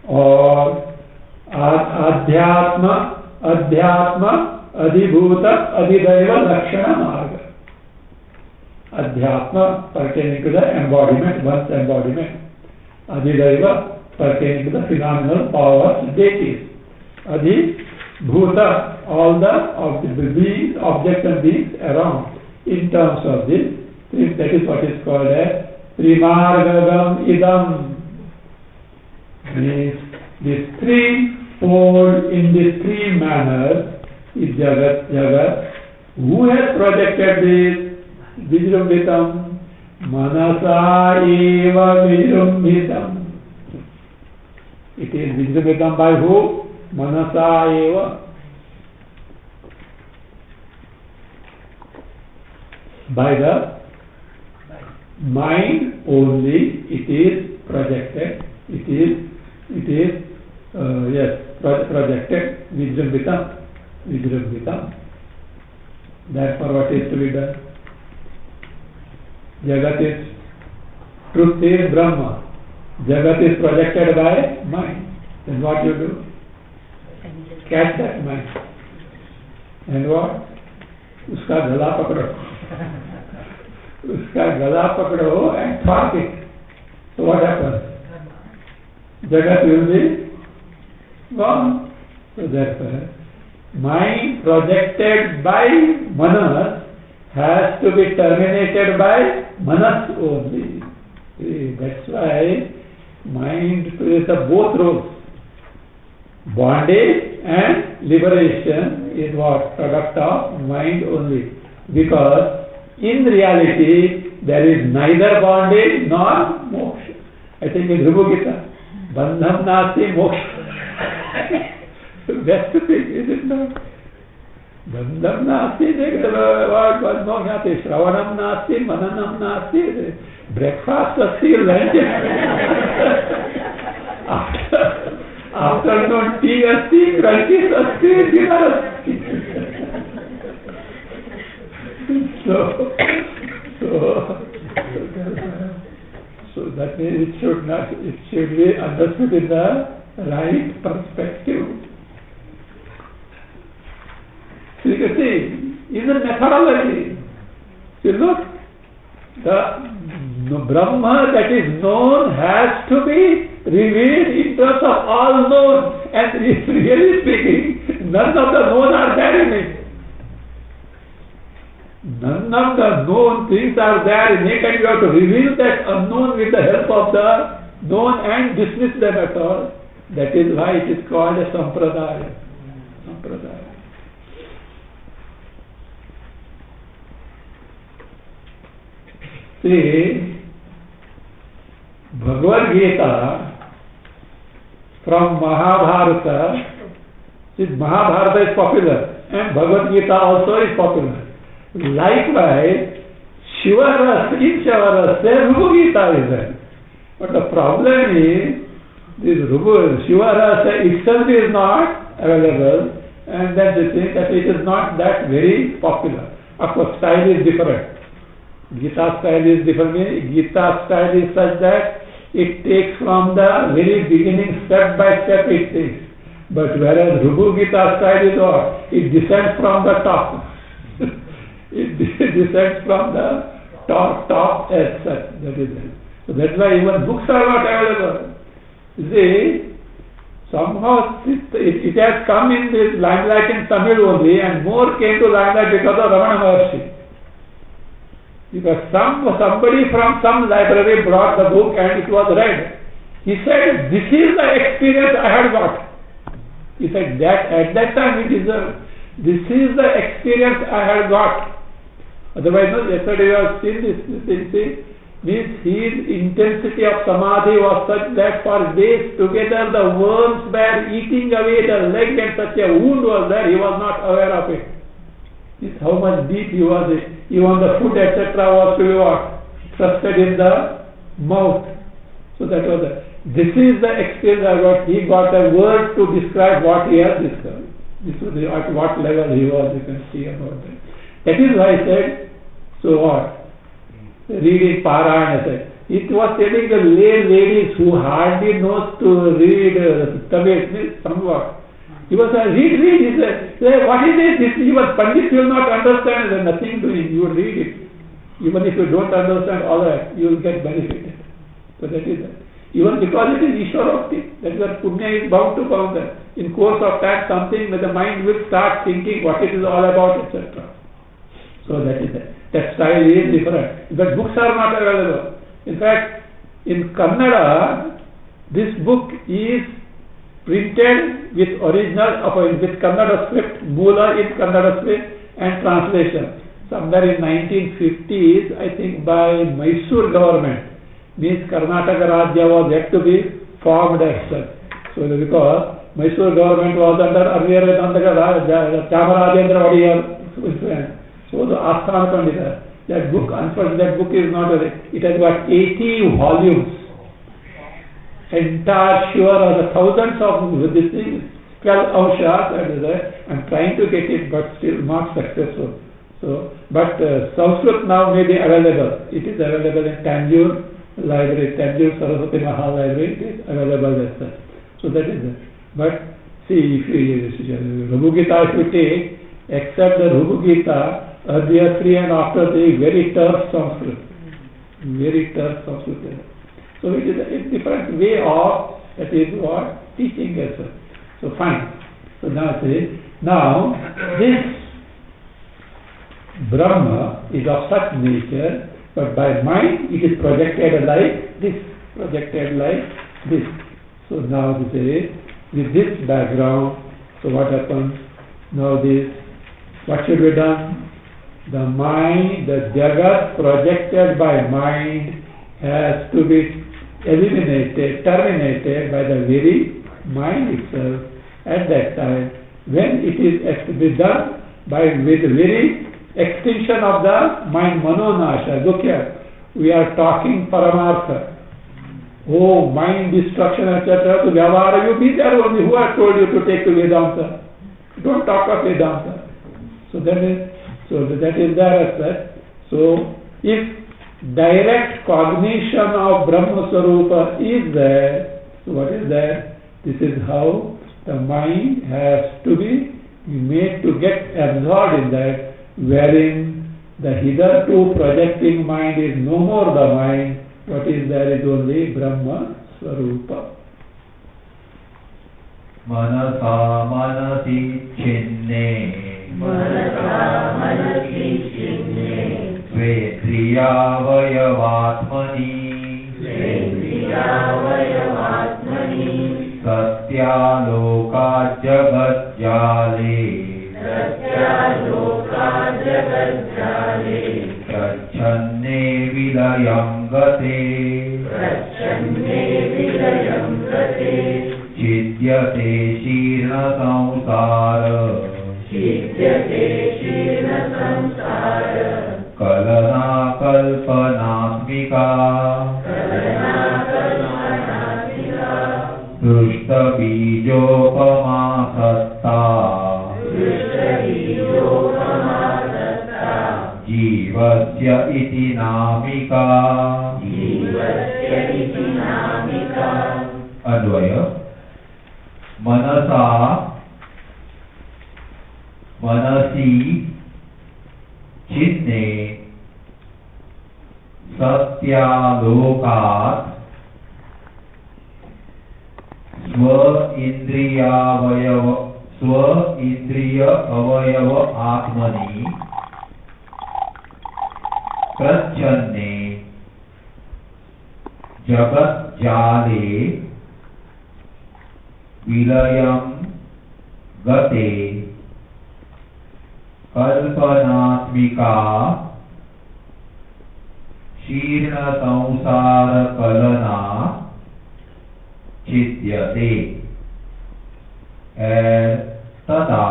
or Adhyatma, Adhibhuta, Adhidaiva Lakshana Marga. Adhyatma pertaining to the embodiment, one's embodiment. Adhidaiva pertaining to the phenomenal powers, deities. Adhibhuta, all the beings, objects and beings around. In terms of this, that is what is called as Trimargagam Idam. Means this threefold, in this three manners is Jagat. Who has projected this? Vijrumbhitam. Manasa eva vijrumbhitam. It is vijrumbhitam by who? Manasa eva. By the mind only it is projected. It is projected. Vijrumbhitam. Therefore, what is to be done? Jagat is, truth is Brahma. Jagat is projected by mind. Then what you do? Catch that mind. And what? Uska gala pakdo. Uska gala pakdo and thwart it. So what happens? Jagat will be gone. So therefore, mind projected by Manas has to be terminated by Manas only. That's why mind plays both roles. Bondage and liberation is what? Product of mind only. Because in reality there is neither bondage nor moksha. I think in Rubhu Gita, Bandham Nasti Moksha. Best thing, is it not? Bandham Nasti, what Bandham Nasti, Shravanam Nasti, Mananam Nasti, breakfast asti, lunch. Afternoon tea asti, crunchies asti, dinner asti. So that means it should be understood in the right perspective. So you can see, in the methodology, you look, the Brahma that is known has to be revealed in terms of all known, and really speaking, none of the known are there in it. None of the known things are there in it, and you have to reveal that unknown with the help of the known and dismiss them at all. That is why it is called a Sampradaya. Sampradaya. See, Bhagavad Gita from Mahabharata, see, Mahabharata is popular and Bhagavad Gita also is popular. Likewise, Shiva in Shiva Rubhu Gita is there. But the problem is, this Shiva itself is not available, and then they think that it is not that very popular. Of course, style is different. Gita style is different. Gita style is such that it takes from the very beginning, step by step it takes. But whereas Rubhu Gita style is what? It descends from the top. It descends from the top as such. That is it. So that's why even books are not available. You see, somehow it has come in this limelight in Tamil only, and more came to limelight because of Ramana Maharshi. Because somebody from some library brought the book and it was read. He said, "This is the experience I had got." He said that at that time he deserved. This is the experience I had got. Otherwise, no, yesterday we have seen this thing. Means his intensity of samadhi was such that for days together the worms were eating away the leg and such a wound was there, he was not aware of it. It's how much deep he was in. Even the food etc. was to be what? Trusted in the mouth. So that was this is the experience I got. He got a word to describe what he has discovered. This was at what level he was, you can see about that. That is why I said, so what? Reading Parayana said. It was telling the lay ladies who hardly knows to read Tamil, somewhat. He was saying, read. He said, what is this? Even Pandit will not understand. There is nothing doing. You will read it. Even if you don't understand all that, you will get benefited. So that is it. Even because it is Ishwarokti, that is where Punya is bound to bound that. In course of time, something where the mind will start thinking what it is all about, etc. So that is it. That style is different. But books are not available. In fact, in Kannada, this book is printed with with Kannada script, Moola in Kannada script and translation. Somewhere in 1950s, I think by Mysore government. Means Karnataka Rajya was yet to be formed as such. So because Mysore government was under earlier Chamarajendra Wadiyar influence. So the Asthana Pandita, that book, unfortunately that book is not it has got 80 volumes. Entire sure thousands of this thing, 12 avshas, that is it. I'm trying to get it but still not successful. So, but Sanskrit now may be available. It is available in Tanjore Library, Tanjore Saraswati Mahal Library, it is available as such. So that is it. But see, if you Rubhu Gita if you take, except the Rubhu Gita, earlier 3 and after 3, very terse Sanskrit. Very terse Sanskrit. So it is a different way of, that is what, teaching as well. So fine. So now say, now this Brahma is of such nature, but by mind it is projected like this. So now we say, with this background, so what happens? Now this, what should be done? The mind, the Jagat projected by mind has to be eliminated, terminated by the very mind itself at that time, when it is to be done with very extinction of the mind, manonasha. Look here, we are talking paramartha. Oh, mind destruction, etc. So Vyavahara, you be there only. Who has told you to take to Vedanta? Don't talk of Vedanta. So that is there as such. So if direct cognition of Brahma Swarupa is there, so what is there? This is how the mind has to be made to get absorbed in that, wherein the hitherto projecting mind is no more the mind. What is there is only Brahma Swarupa. Manasa manasi chinne Svedriyavayavatmani Satyaloka jagatjale Prachanne vilayam gate Chidyate shirna samsara Kalana kalpanatmika Drushta bijopama satta Jivasya iti namika Advaya. मनसा मनसी चिन्ने सत्यालोकात् स्व इंद्रिय अवयव आत्मनि प्रच्छन्ने जगज्जाले विलयं गते कल्पनात्मिका शीर्ण संसार कलना चिद्यते तदा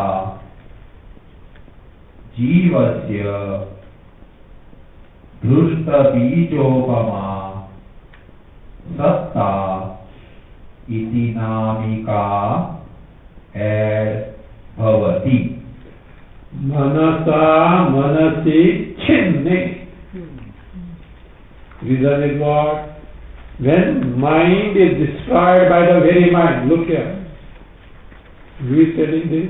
जीवस्य धृष्टबीजोपमा सत्ता इति नामिका भवति। मनसा मनसि छिन्ने. Reason is what? When mind is destroyed by the very mind. Look here. Who is telling this?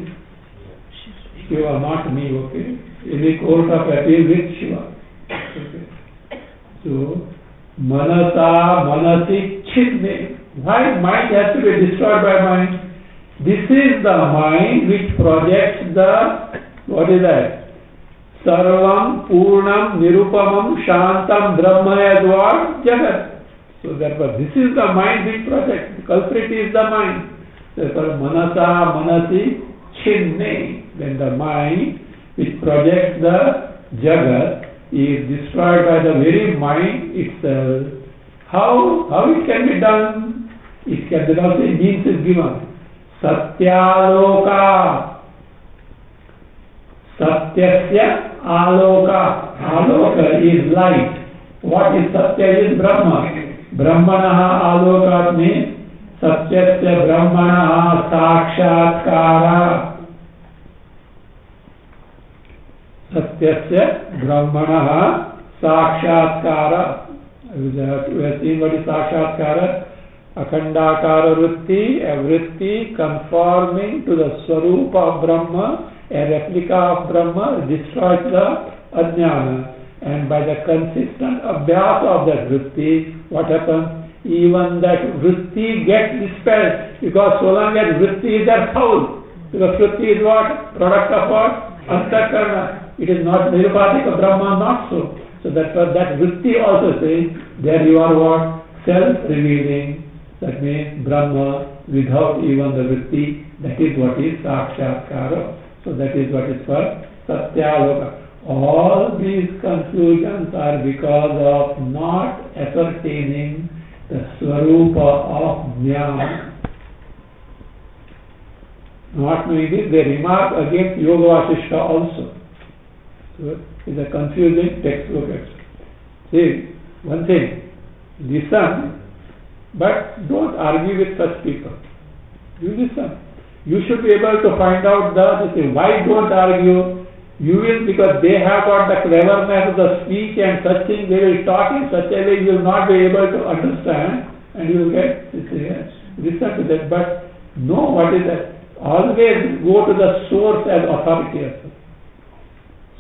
Shiva, not me, okay? In the court of appeal with Shiva. Okay. So, manasa manasi chinne. Why mind has to be destroyed by mind? This is the mind which projects the, what is that? Sarvam Purnam Nirupamam Shantam Brahmayadvar Jagat. So therefore this is the mind which projects. The culprit is the mind. Therefore manasa manasi chinne. When the mind which projects the Jagat is destroyed by the very mind itself, how it can be done? It can be done, the means is given. Satyaloka. Satyasya aloka. Aloka is light. What is Satya is Brahma. Brahmanaha aloka means Satyasya Brahmanaha sakshatkara. Satyasya Brahmanaha sakshatkara. We have seen what is sakshatkara. Akhandakara vritti, a vritti conforming to the Swarupa of Brahma, a replica of Brahma destroys the ajnana. And by the consistent abhyas of that vritti, what happens? Even that vritti gets dispelled, because so long as vritti is there foul. Because vritti is what? Product of what? Antakarna. It is not Nirupatika of Brahma, not so. So that vritti also says, there you are what? Self-revealing. That means Brahma without even the vritti. That is what is Sakshatkara. So that is what is for Satyaloka. All these conclusions are because of not ascertaining the Swarupa of Jnana. Not knowing this, they remark against Yoga Vasishta also. So it is a confusing textbook. See, one thing, listen, but don't argue with such people. You listen. You should be able to find out the thing. Why don't argue? You will, because they have got the cleverness of the speech and such things, they will talk in such a way you will not be able to understand, and you will get listen to that. But know what is that. Always go to the source as authority.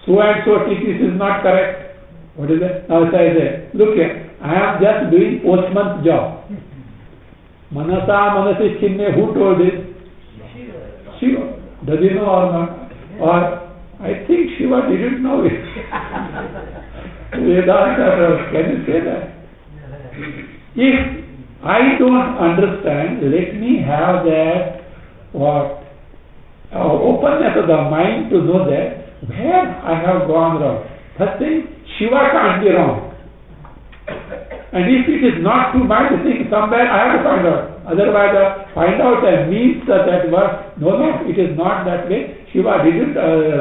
So and so teaches is not correct. What is that? Now I say, look here, I am just doing postman's job. Manasa manasi chinne, who told this? Shiva. Does he know or not? Or I think Shiva didn't know it. Vedanta, can you say that? If I don't understand, let me have that openness of the mind to know that where I have gone wrong. First thing, Shiva can't be wrong. And if it is not to my thing, somewhere I have to find out. Otherwise, find out and means that word. No, it is not that way. Shiva didn't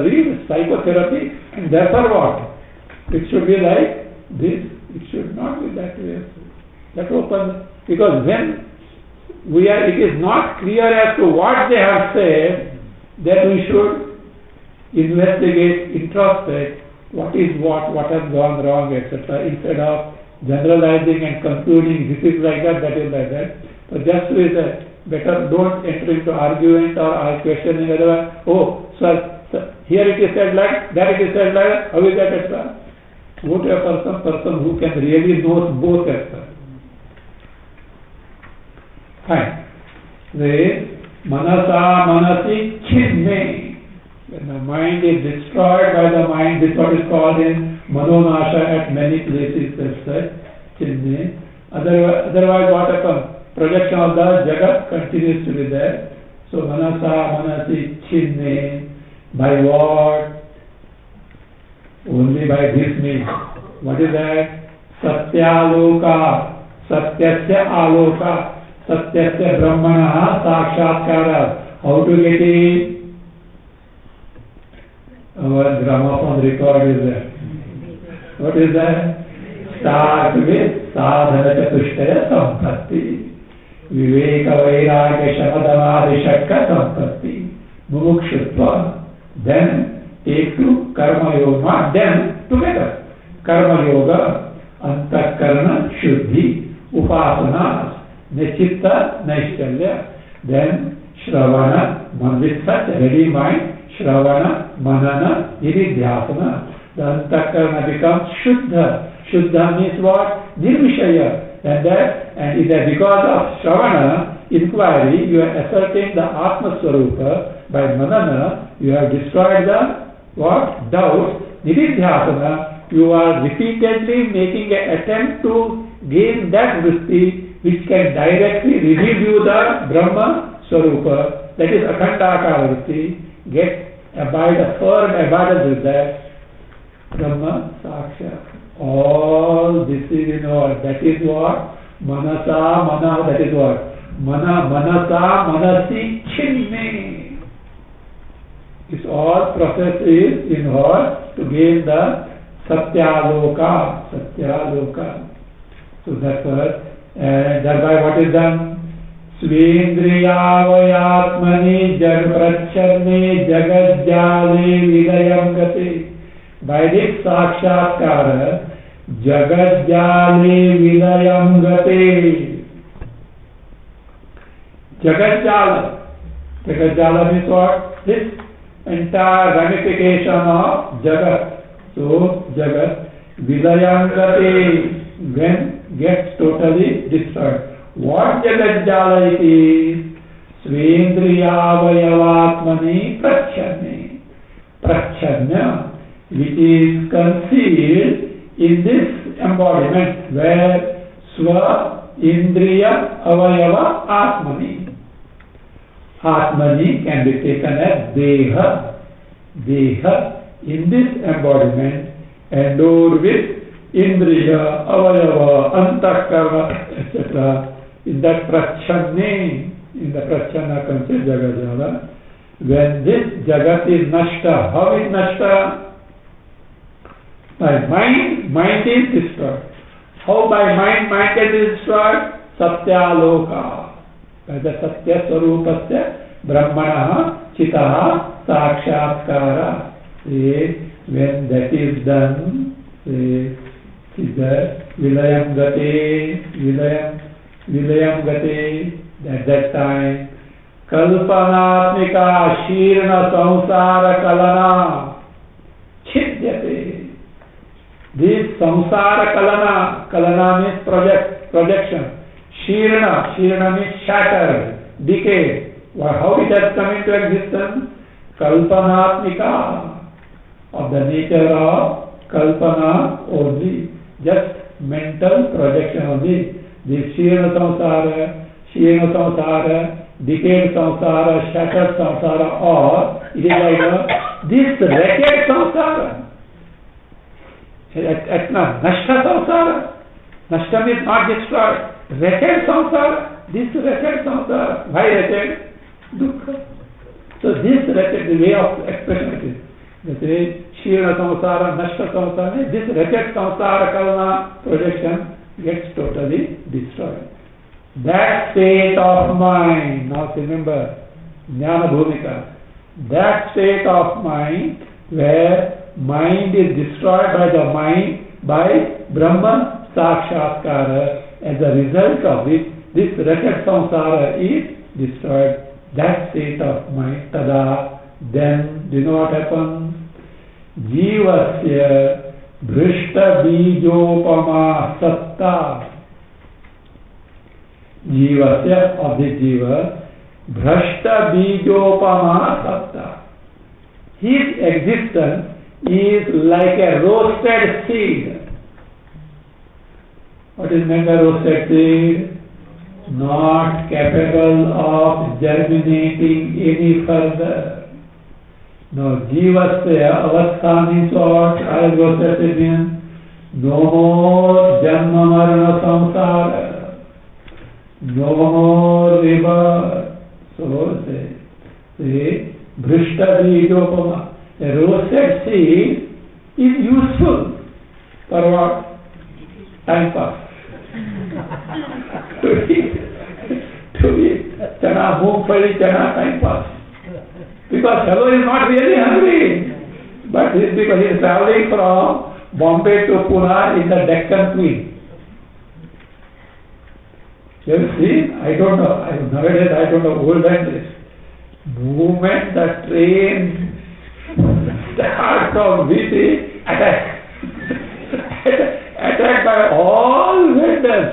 read psychotherapy, and therefore what? It should be like this. It should not be that way. That open, because when it is not clear as to what they have said, that we should investigate, introspect, what is what has gone wrong, etc. Instead of generalizing and concluding this is like that, that is like that. But just with better don't enter into argument or questioning otherwise. Oh, sir, here it is said like, that it is said like, how is that, etc. Go to a person who can really know both, etc. Fine. The manasa manasi chinme. When the mind is destroyed by the mind, this is what is called in manonasha at many places, that's right, chinme. Otherwise what happens? Projection of the jagat continues to be there. So manasa manasi chinme. By what? Only by this means. What is that? Satyaloka. Satyasya aloka. Satyasya brahmana sakshatkara. How to get it? Our gramophone record is there. What is that? Start with sadhana chatushtaya sampatti. Viveka vairagya shamadamadi shakka sampatti. Mumukshutva. Then take to karma yoga, not then, together. Karma yoga, antakarana shuddhi, upasana, nechitta naishchalya. Then shravana, with such ready mind, shravana, manana, nididhyasana. The antakarana becomes shuddha. Shuddha means what? Nirvishaya. And because of shravana, inquiry, you are asserting the Atma Swarupa. By manana, you have destroyed the what? Doubt. Nididhyasana, you are repeatedly making an attempt to gain that vritti which can directly reveal you the Brahma Swarupa, that is Akhandakara vritti. Abide firm abidance with that Brahma Saksha. All this is in all. That is what? Manasa, mana, that is what? Manasa, manasi, chinme. This all process is involved to gain the Satyaloka. So that's what, and thereby what is done? Svendriyavayatmani jagprachanne jagadjale vidayam gate. By this sakshatkara, jagadjale vidayam gate. Jagadjala means what? This entire ramification of Jagat. So, Jagat, Vidayangate, when gets totally destroyed. What Jagat Jala it is? Svendriyavayavatmani prachanne. Prachanya, which is concealed in this embodiment where Swa Indriya Avayava Atmani. Atmani can be taken as Deha. Deha in this embodiment endowed with Indriya, Avayava, Antakarana, etc. In that Prachanne, in the Prachana concept Jagadjala, when this Jagat is Nashta, how is Nashta? By mind is destroyed. How by mind can be destroyed? Satyaloka. By the Satya Swarupasya Brahmana Chitaha Sakshatkara. When that is done, Vilayam Gate, at that time, Kalpanatmika Shirna Samsara Kalana Chidyate. This Samsara Kalana means projection. Shirna means shattered, decay. How it has come into existence? Kalpanatmika, of the nature of Kalpana only, just mental projection only. This Shirna Samsara, decayed Samsara, shattered Samsara, or it is like this wrecked Samsara. Nashta Samsara. Nashta means not destroyed. Wrecked Samsara. This wrecked Samsara. Why wrecked? Dukkha. So this wrecked, the way of expression it is. That is, Shira Samsara, Nashta Samsara, this wrecked Samsara Kalana projection gets totally destroyed. That state of mind, now remember, Jnana Bhumika, that state of mind where mind is destroyed by the mind, by Brahman Sakshatkara, as a result of which this wrecked Samsara is destroyed that state of mind, tada, then do you know what happens? Jivasya bhrishta bijopama satta. Jivasya, of the jiva, bhrashta bijopama satta. His existence is like a roasted seed. What is meant by roasted seed? Not capable of germinating any further. No, jivasya avasthani sort, as roasted seed means, no more janma marana samsara, no more rebirth. So say, bhrishta bijopama. A roasted seed is useful for what? Time pass. to eat chana, moongfali, chana, time pass. Because fellow is not really hungry, but because he is traveling from Bombay to Pune in the Deccan Queen. You have seen? I don't know. Nowadays I don't know. Old days. Movement, the train starts from VT, attack. Attacked by all vendors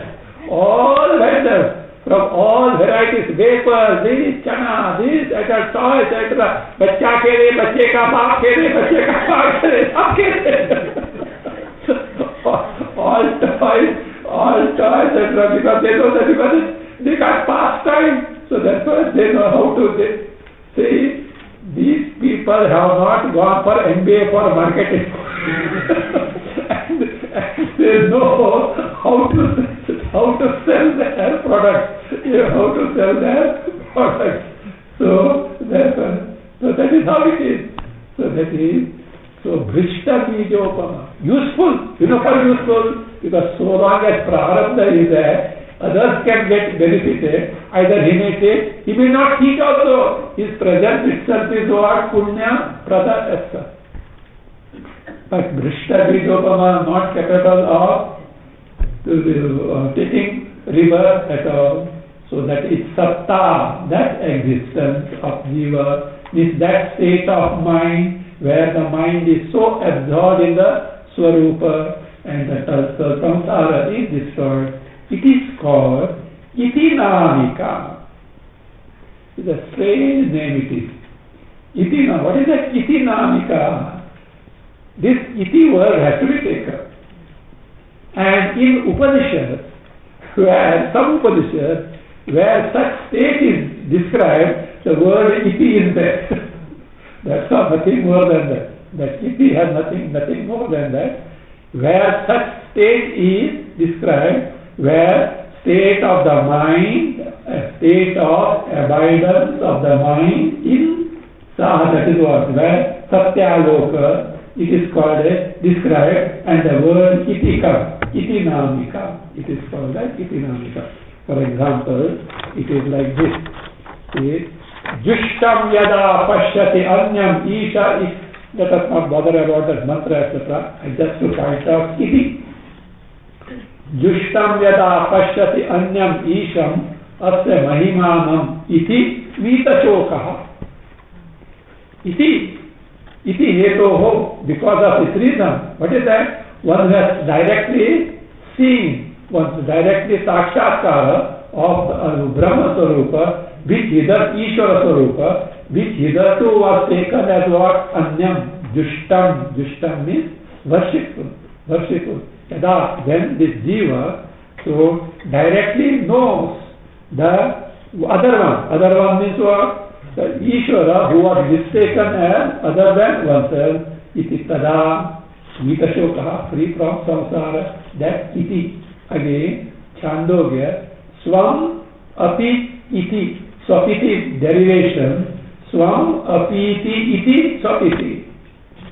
from all varieties, vapor, this, chana, this, etc., toys, etc. बच्चा के लिए, बच्चे का बाप के लिए, बच्चे का बाप के लिए, सबके लिए. All toys, etc. Because they know that they got past time, so that's why they know how to see. These people have not gone for MBA for marketing. and they know how to sell their products. How to sell their products. So that is how it is. So bhrishta bijopama. Useful. You know how useful? Because so long as prarabdha is there, others can get benefited. Either he may take, he may not teach also. His presence itself is what? Punya pradasya. But bhrishta bijopama, not capable of taking rebirth at all. So that is satta, that existence of jiva, is that state of mind where the mind is so absorbed in the swarupa and the samsara is destroyed. It is called itinamika. It's a strange name it is. Itina. What is that itinamika? This iti word has to be taken. And in Upanishads, some Upanishads, where such state is described, the word iti is there. That's all, nothing more than that. That iti has nothing more than that. Where such state is described, where state of the mind, a state of abidance of the mind in saha, that is what, where satyaloka, it is called as described, and the word iti comes, itinamika, it is called as itinamika. For example, it is like this. See, Jushtam yada pashyati anyam isha. Let us not bother about that mantra, etc. I just to point out iti. Jushtam yada pashyati anyam isham asya mahimanam iti vitashokaha. Iti hetoho, because of this reason. What is that? One has directly seen, one's directly sakshatkara of Brahma Swarupa, which hitherto Ishvara Swarupa, which hitherto was taken as what? Anyam, Jushtam. Jushtam means worshipful. When this jiva so directly knows the other one means what? The Ishvara who was mistaken as other than oneself, iti tada vitashokaha, free from samsara, that iti. Again, Chandogya, swam api iti, swapiti derivation, swam apiti iti swapiti.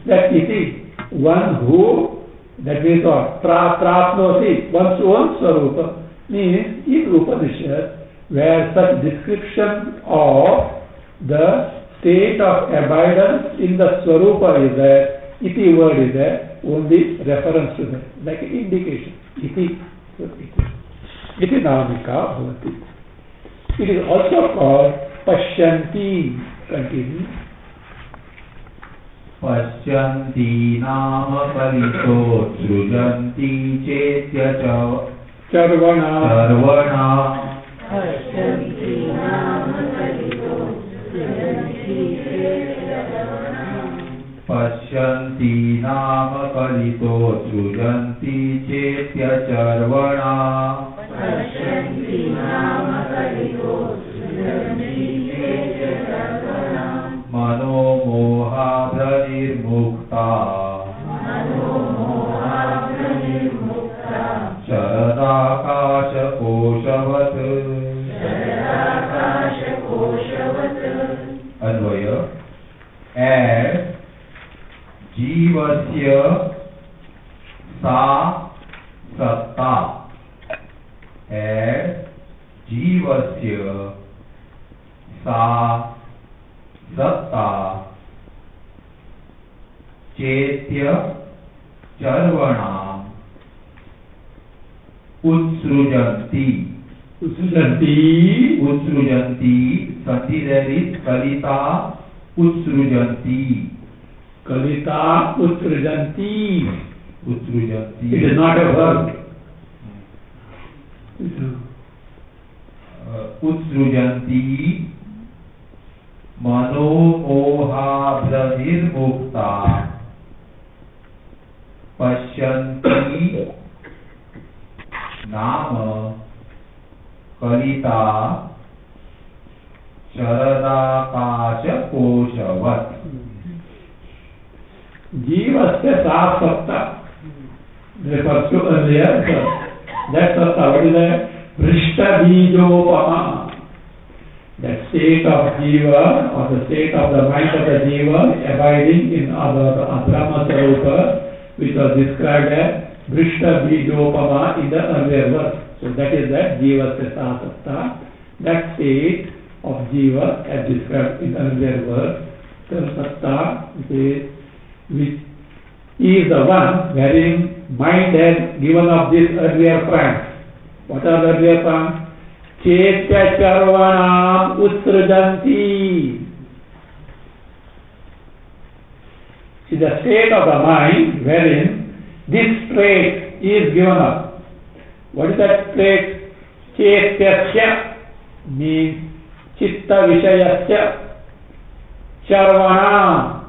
That iti, one who, that means what? Prapnosi, one's own swarupa, means in Upanishad, where such description of the state of abidance in the swarupa is there, iti word is there, only reference to that, like an indication. Iti namika bhavati. It is also called Pashyanti. Continue. Pashyanti nama palito srujanti chetya Charvana. Pashyanti nama palito srujanti chetya charvana. Mano moha pranirmukta Sharadakasha koshavat. Anvaya. As jivasya sa satta, as jivasya sa satta chetya charvanam utsrujanti. Utsrujanti, sati there is kalita utsrujanti. Kalita utsrujanti. Utsrujanti. It is not a verb. Utsrujanti mano moha pranirmukta pashyanti nama kalita sharadakasha koshavat. Jivasya sa satta refers to earlier. That satta, what is that? Vrishta bijopama. That state of jiva, or the state of the mind of the jiva abiding in the Brahma Sarupa, which was described as Vrishta bijopama in the earlier verse. So that is that jivasya sa satta. That state of jiva as described in the earlier verse. Satta, which is the one wherein mind has given up this earlier pranks. What are the earlier pranks? Chetya charvanam utsrujanti. See the state of the mind wherein this trait is given up. What is that trait? Chetyasya means chitta vishayasya. Charvanam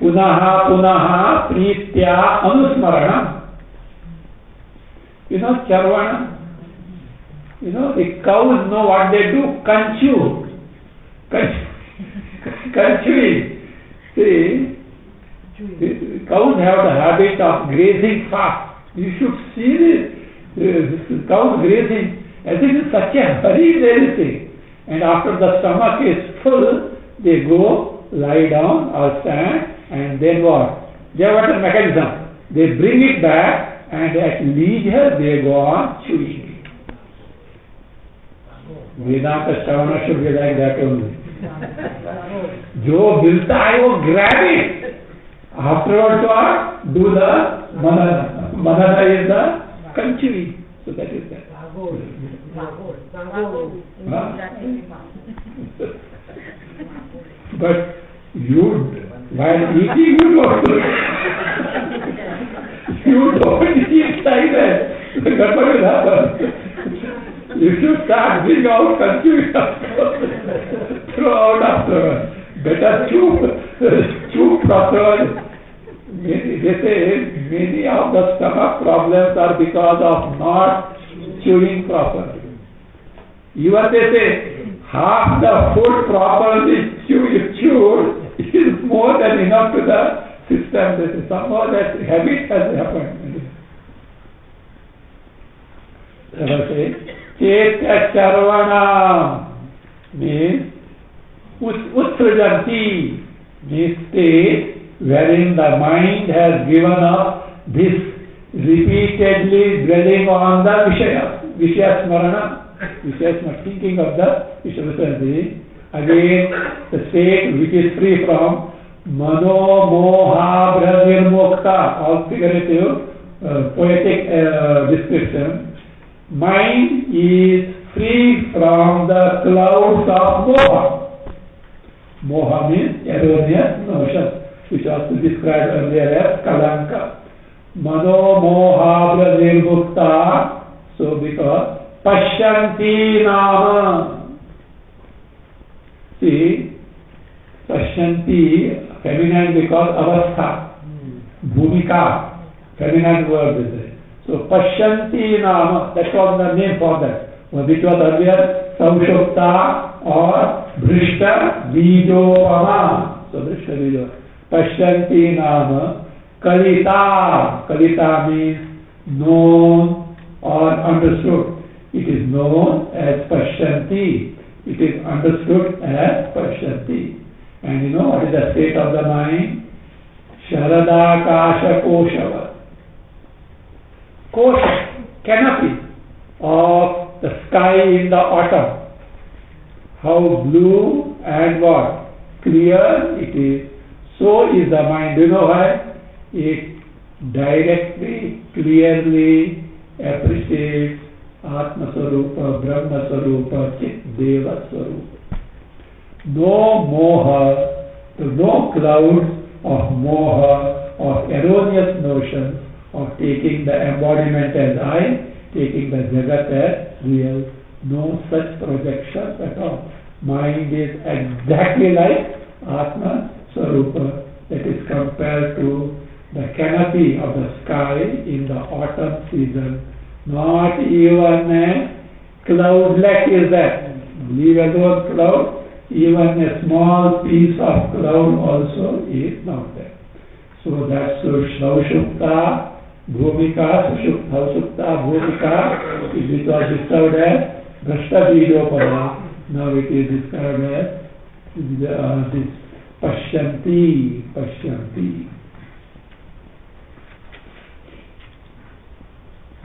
punaha punaha pritya anusmaranam. You know charvana? You know, the cows know what they do. Conchew. Conchewing. See, cows have the habit of grazing fast. You should see this cows grazing as if it's such a hurry they thing. And after the stomach is full, they go lie down or stand, and then what? They have got a mechanism. They bring it back, and at leisure they go on chewing. Vedanta Shravana should be like that only. Jo milta hai wo grab it. Afterwards what? Do the manana. Manana is the conchewing. So that is that. But you, while eating, you don't eat like that. That's what will happen. You should start bring out confusion throughout afterwards. Better chew properly. They say many of the stomach problems are because of not chewing properly. Even they say half the food properly chewed is more than enough to the system. They say somehow that habit has happened. Chetya charvana means utsrujanti means state wherein the mind has given up this repeatedly dwelling on the Vishaya Smarana, thinking of the Vishaya. Again, the state which is free from Mano Moha Brahmirmukta, all figurative, poetic description. Mind is free from the clouds of moha. Moha means erroneous notion, which also described earlier as kalanka. Mano mohabra nirmukta. So because pashyanti nama. See, pashyanti, feminine because avastha. Bhumika, feminine word is it. So pashyanti nama, that was the name for that. Which was earlier Saushupta or Bhrishta Bijopama. So Bhrishta Bijopama. Pashyanti nama Kalita. Kalita means known or understood. It is known as Pashyanti. It is understood as Pashyanti. And you know what is the state of the mind? Sharadakasha Koshava. Kosha, canopy of the sky in the autumn. How blue and what? Clear it is. So is the mind. You know why? It directly, clearly appreciates Atma Swarupa, Brahma Swarupa, Chit Deva Swarupa. No moha, no clouds of moha, of erroneous notions, of taking the embodiment as I, taking the Jagat as real. No such projections at all. Mind is exactly like Atma Swarupa, that is compared to the canopy of the sky in the autumn season. Not even a cloudlet is there. Leave alone cloud, even a small piece of cloud also is not there. So that's Sushupta, Bhumika, Sushupta, Bhumika, which was described as Bhrashta Bijopama. Now it is described as this Pashyanti.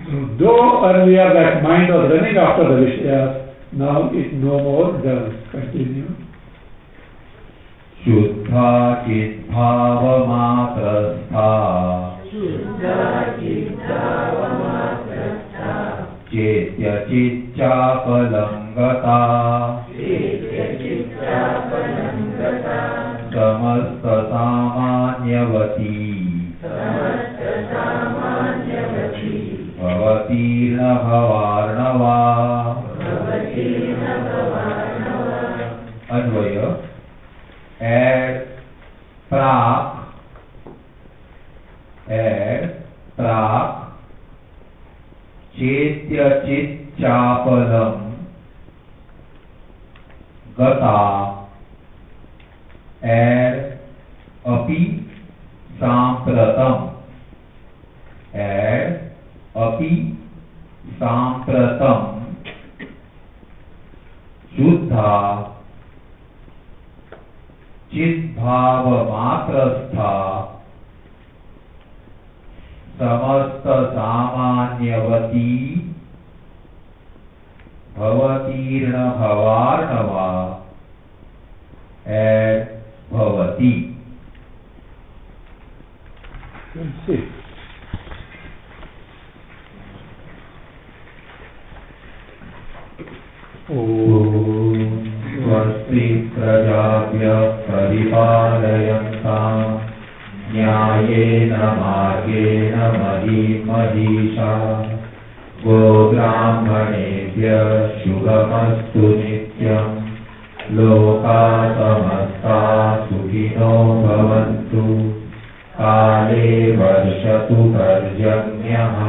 So though earlier that mind was running after the Vishayas, now it no more does. Continue. Shuddha Chidbhava Matrastha Chetya Chitchapalangata Samasta Samanyavati Bhavatirna Bhavarnava. Advaya. Add prak, Chetya Chitchapalam Gata, add api sampratam, add api sampratam Shuddha Chidbhava Matrastha Samasta Samanyavati Bhavatirna Bhavarnava and Bhavati. Let's see. Swasti prajabhya paripalayanta nyayena margena madhisha go brahmanebhya shubhamastu nityam loka samasta sukhino bhavantu kale varshatu parjanyah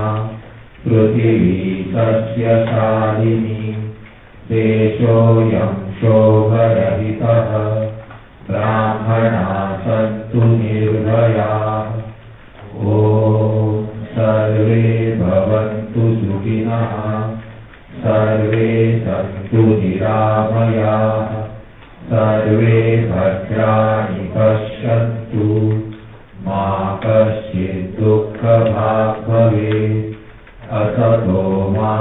prithvi sasya shalini Deshoyam shobharahitah brahmana santu nirbhaya Om sarve bhavantu sukhinah sarve santu niramaya sarve bhadrani pashyantu ma kaschid dukkha bhag bhavet asato ma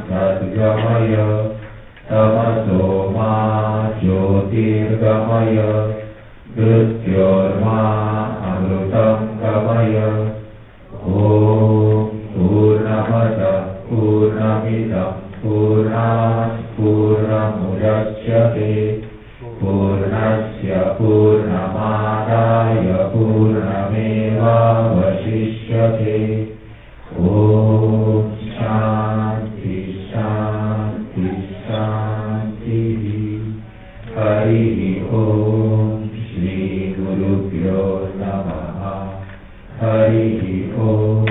sadgamaya Tamaso ma jyotirgamaya Mrityorma amrutam gamaya Om Purnamada Purnamidam Purnat पूर्णमुदच्यते पूर्णस्य पूर्णमादाय पूर्णमेवावशिष्यते ॐ शान्ति शान्ति शान्तिः हरिः ॐ श्रीगुरुभ्यो नमः हरिः ॐ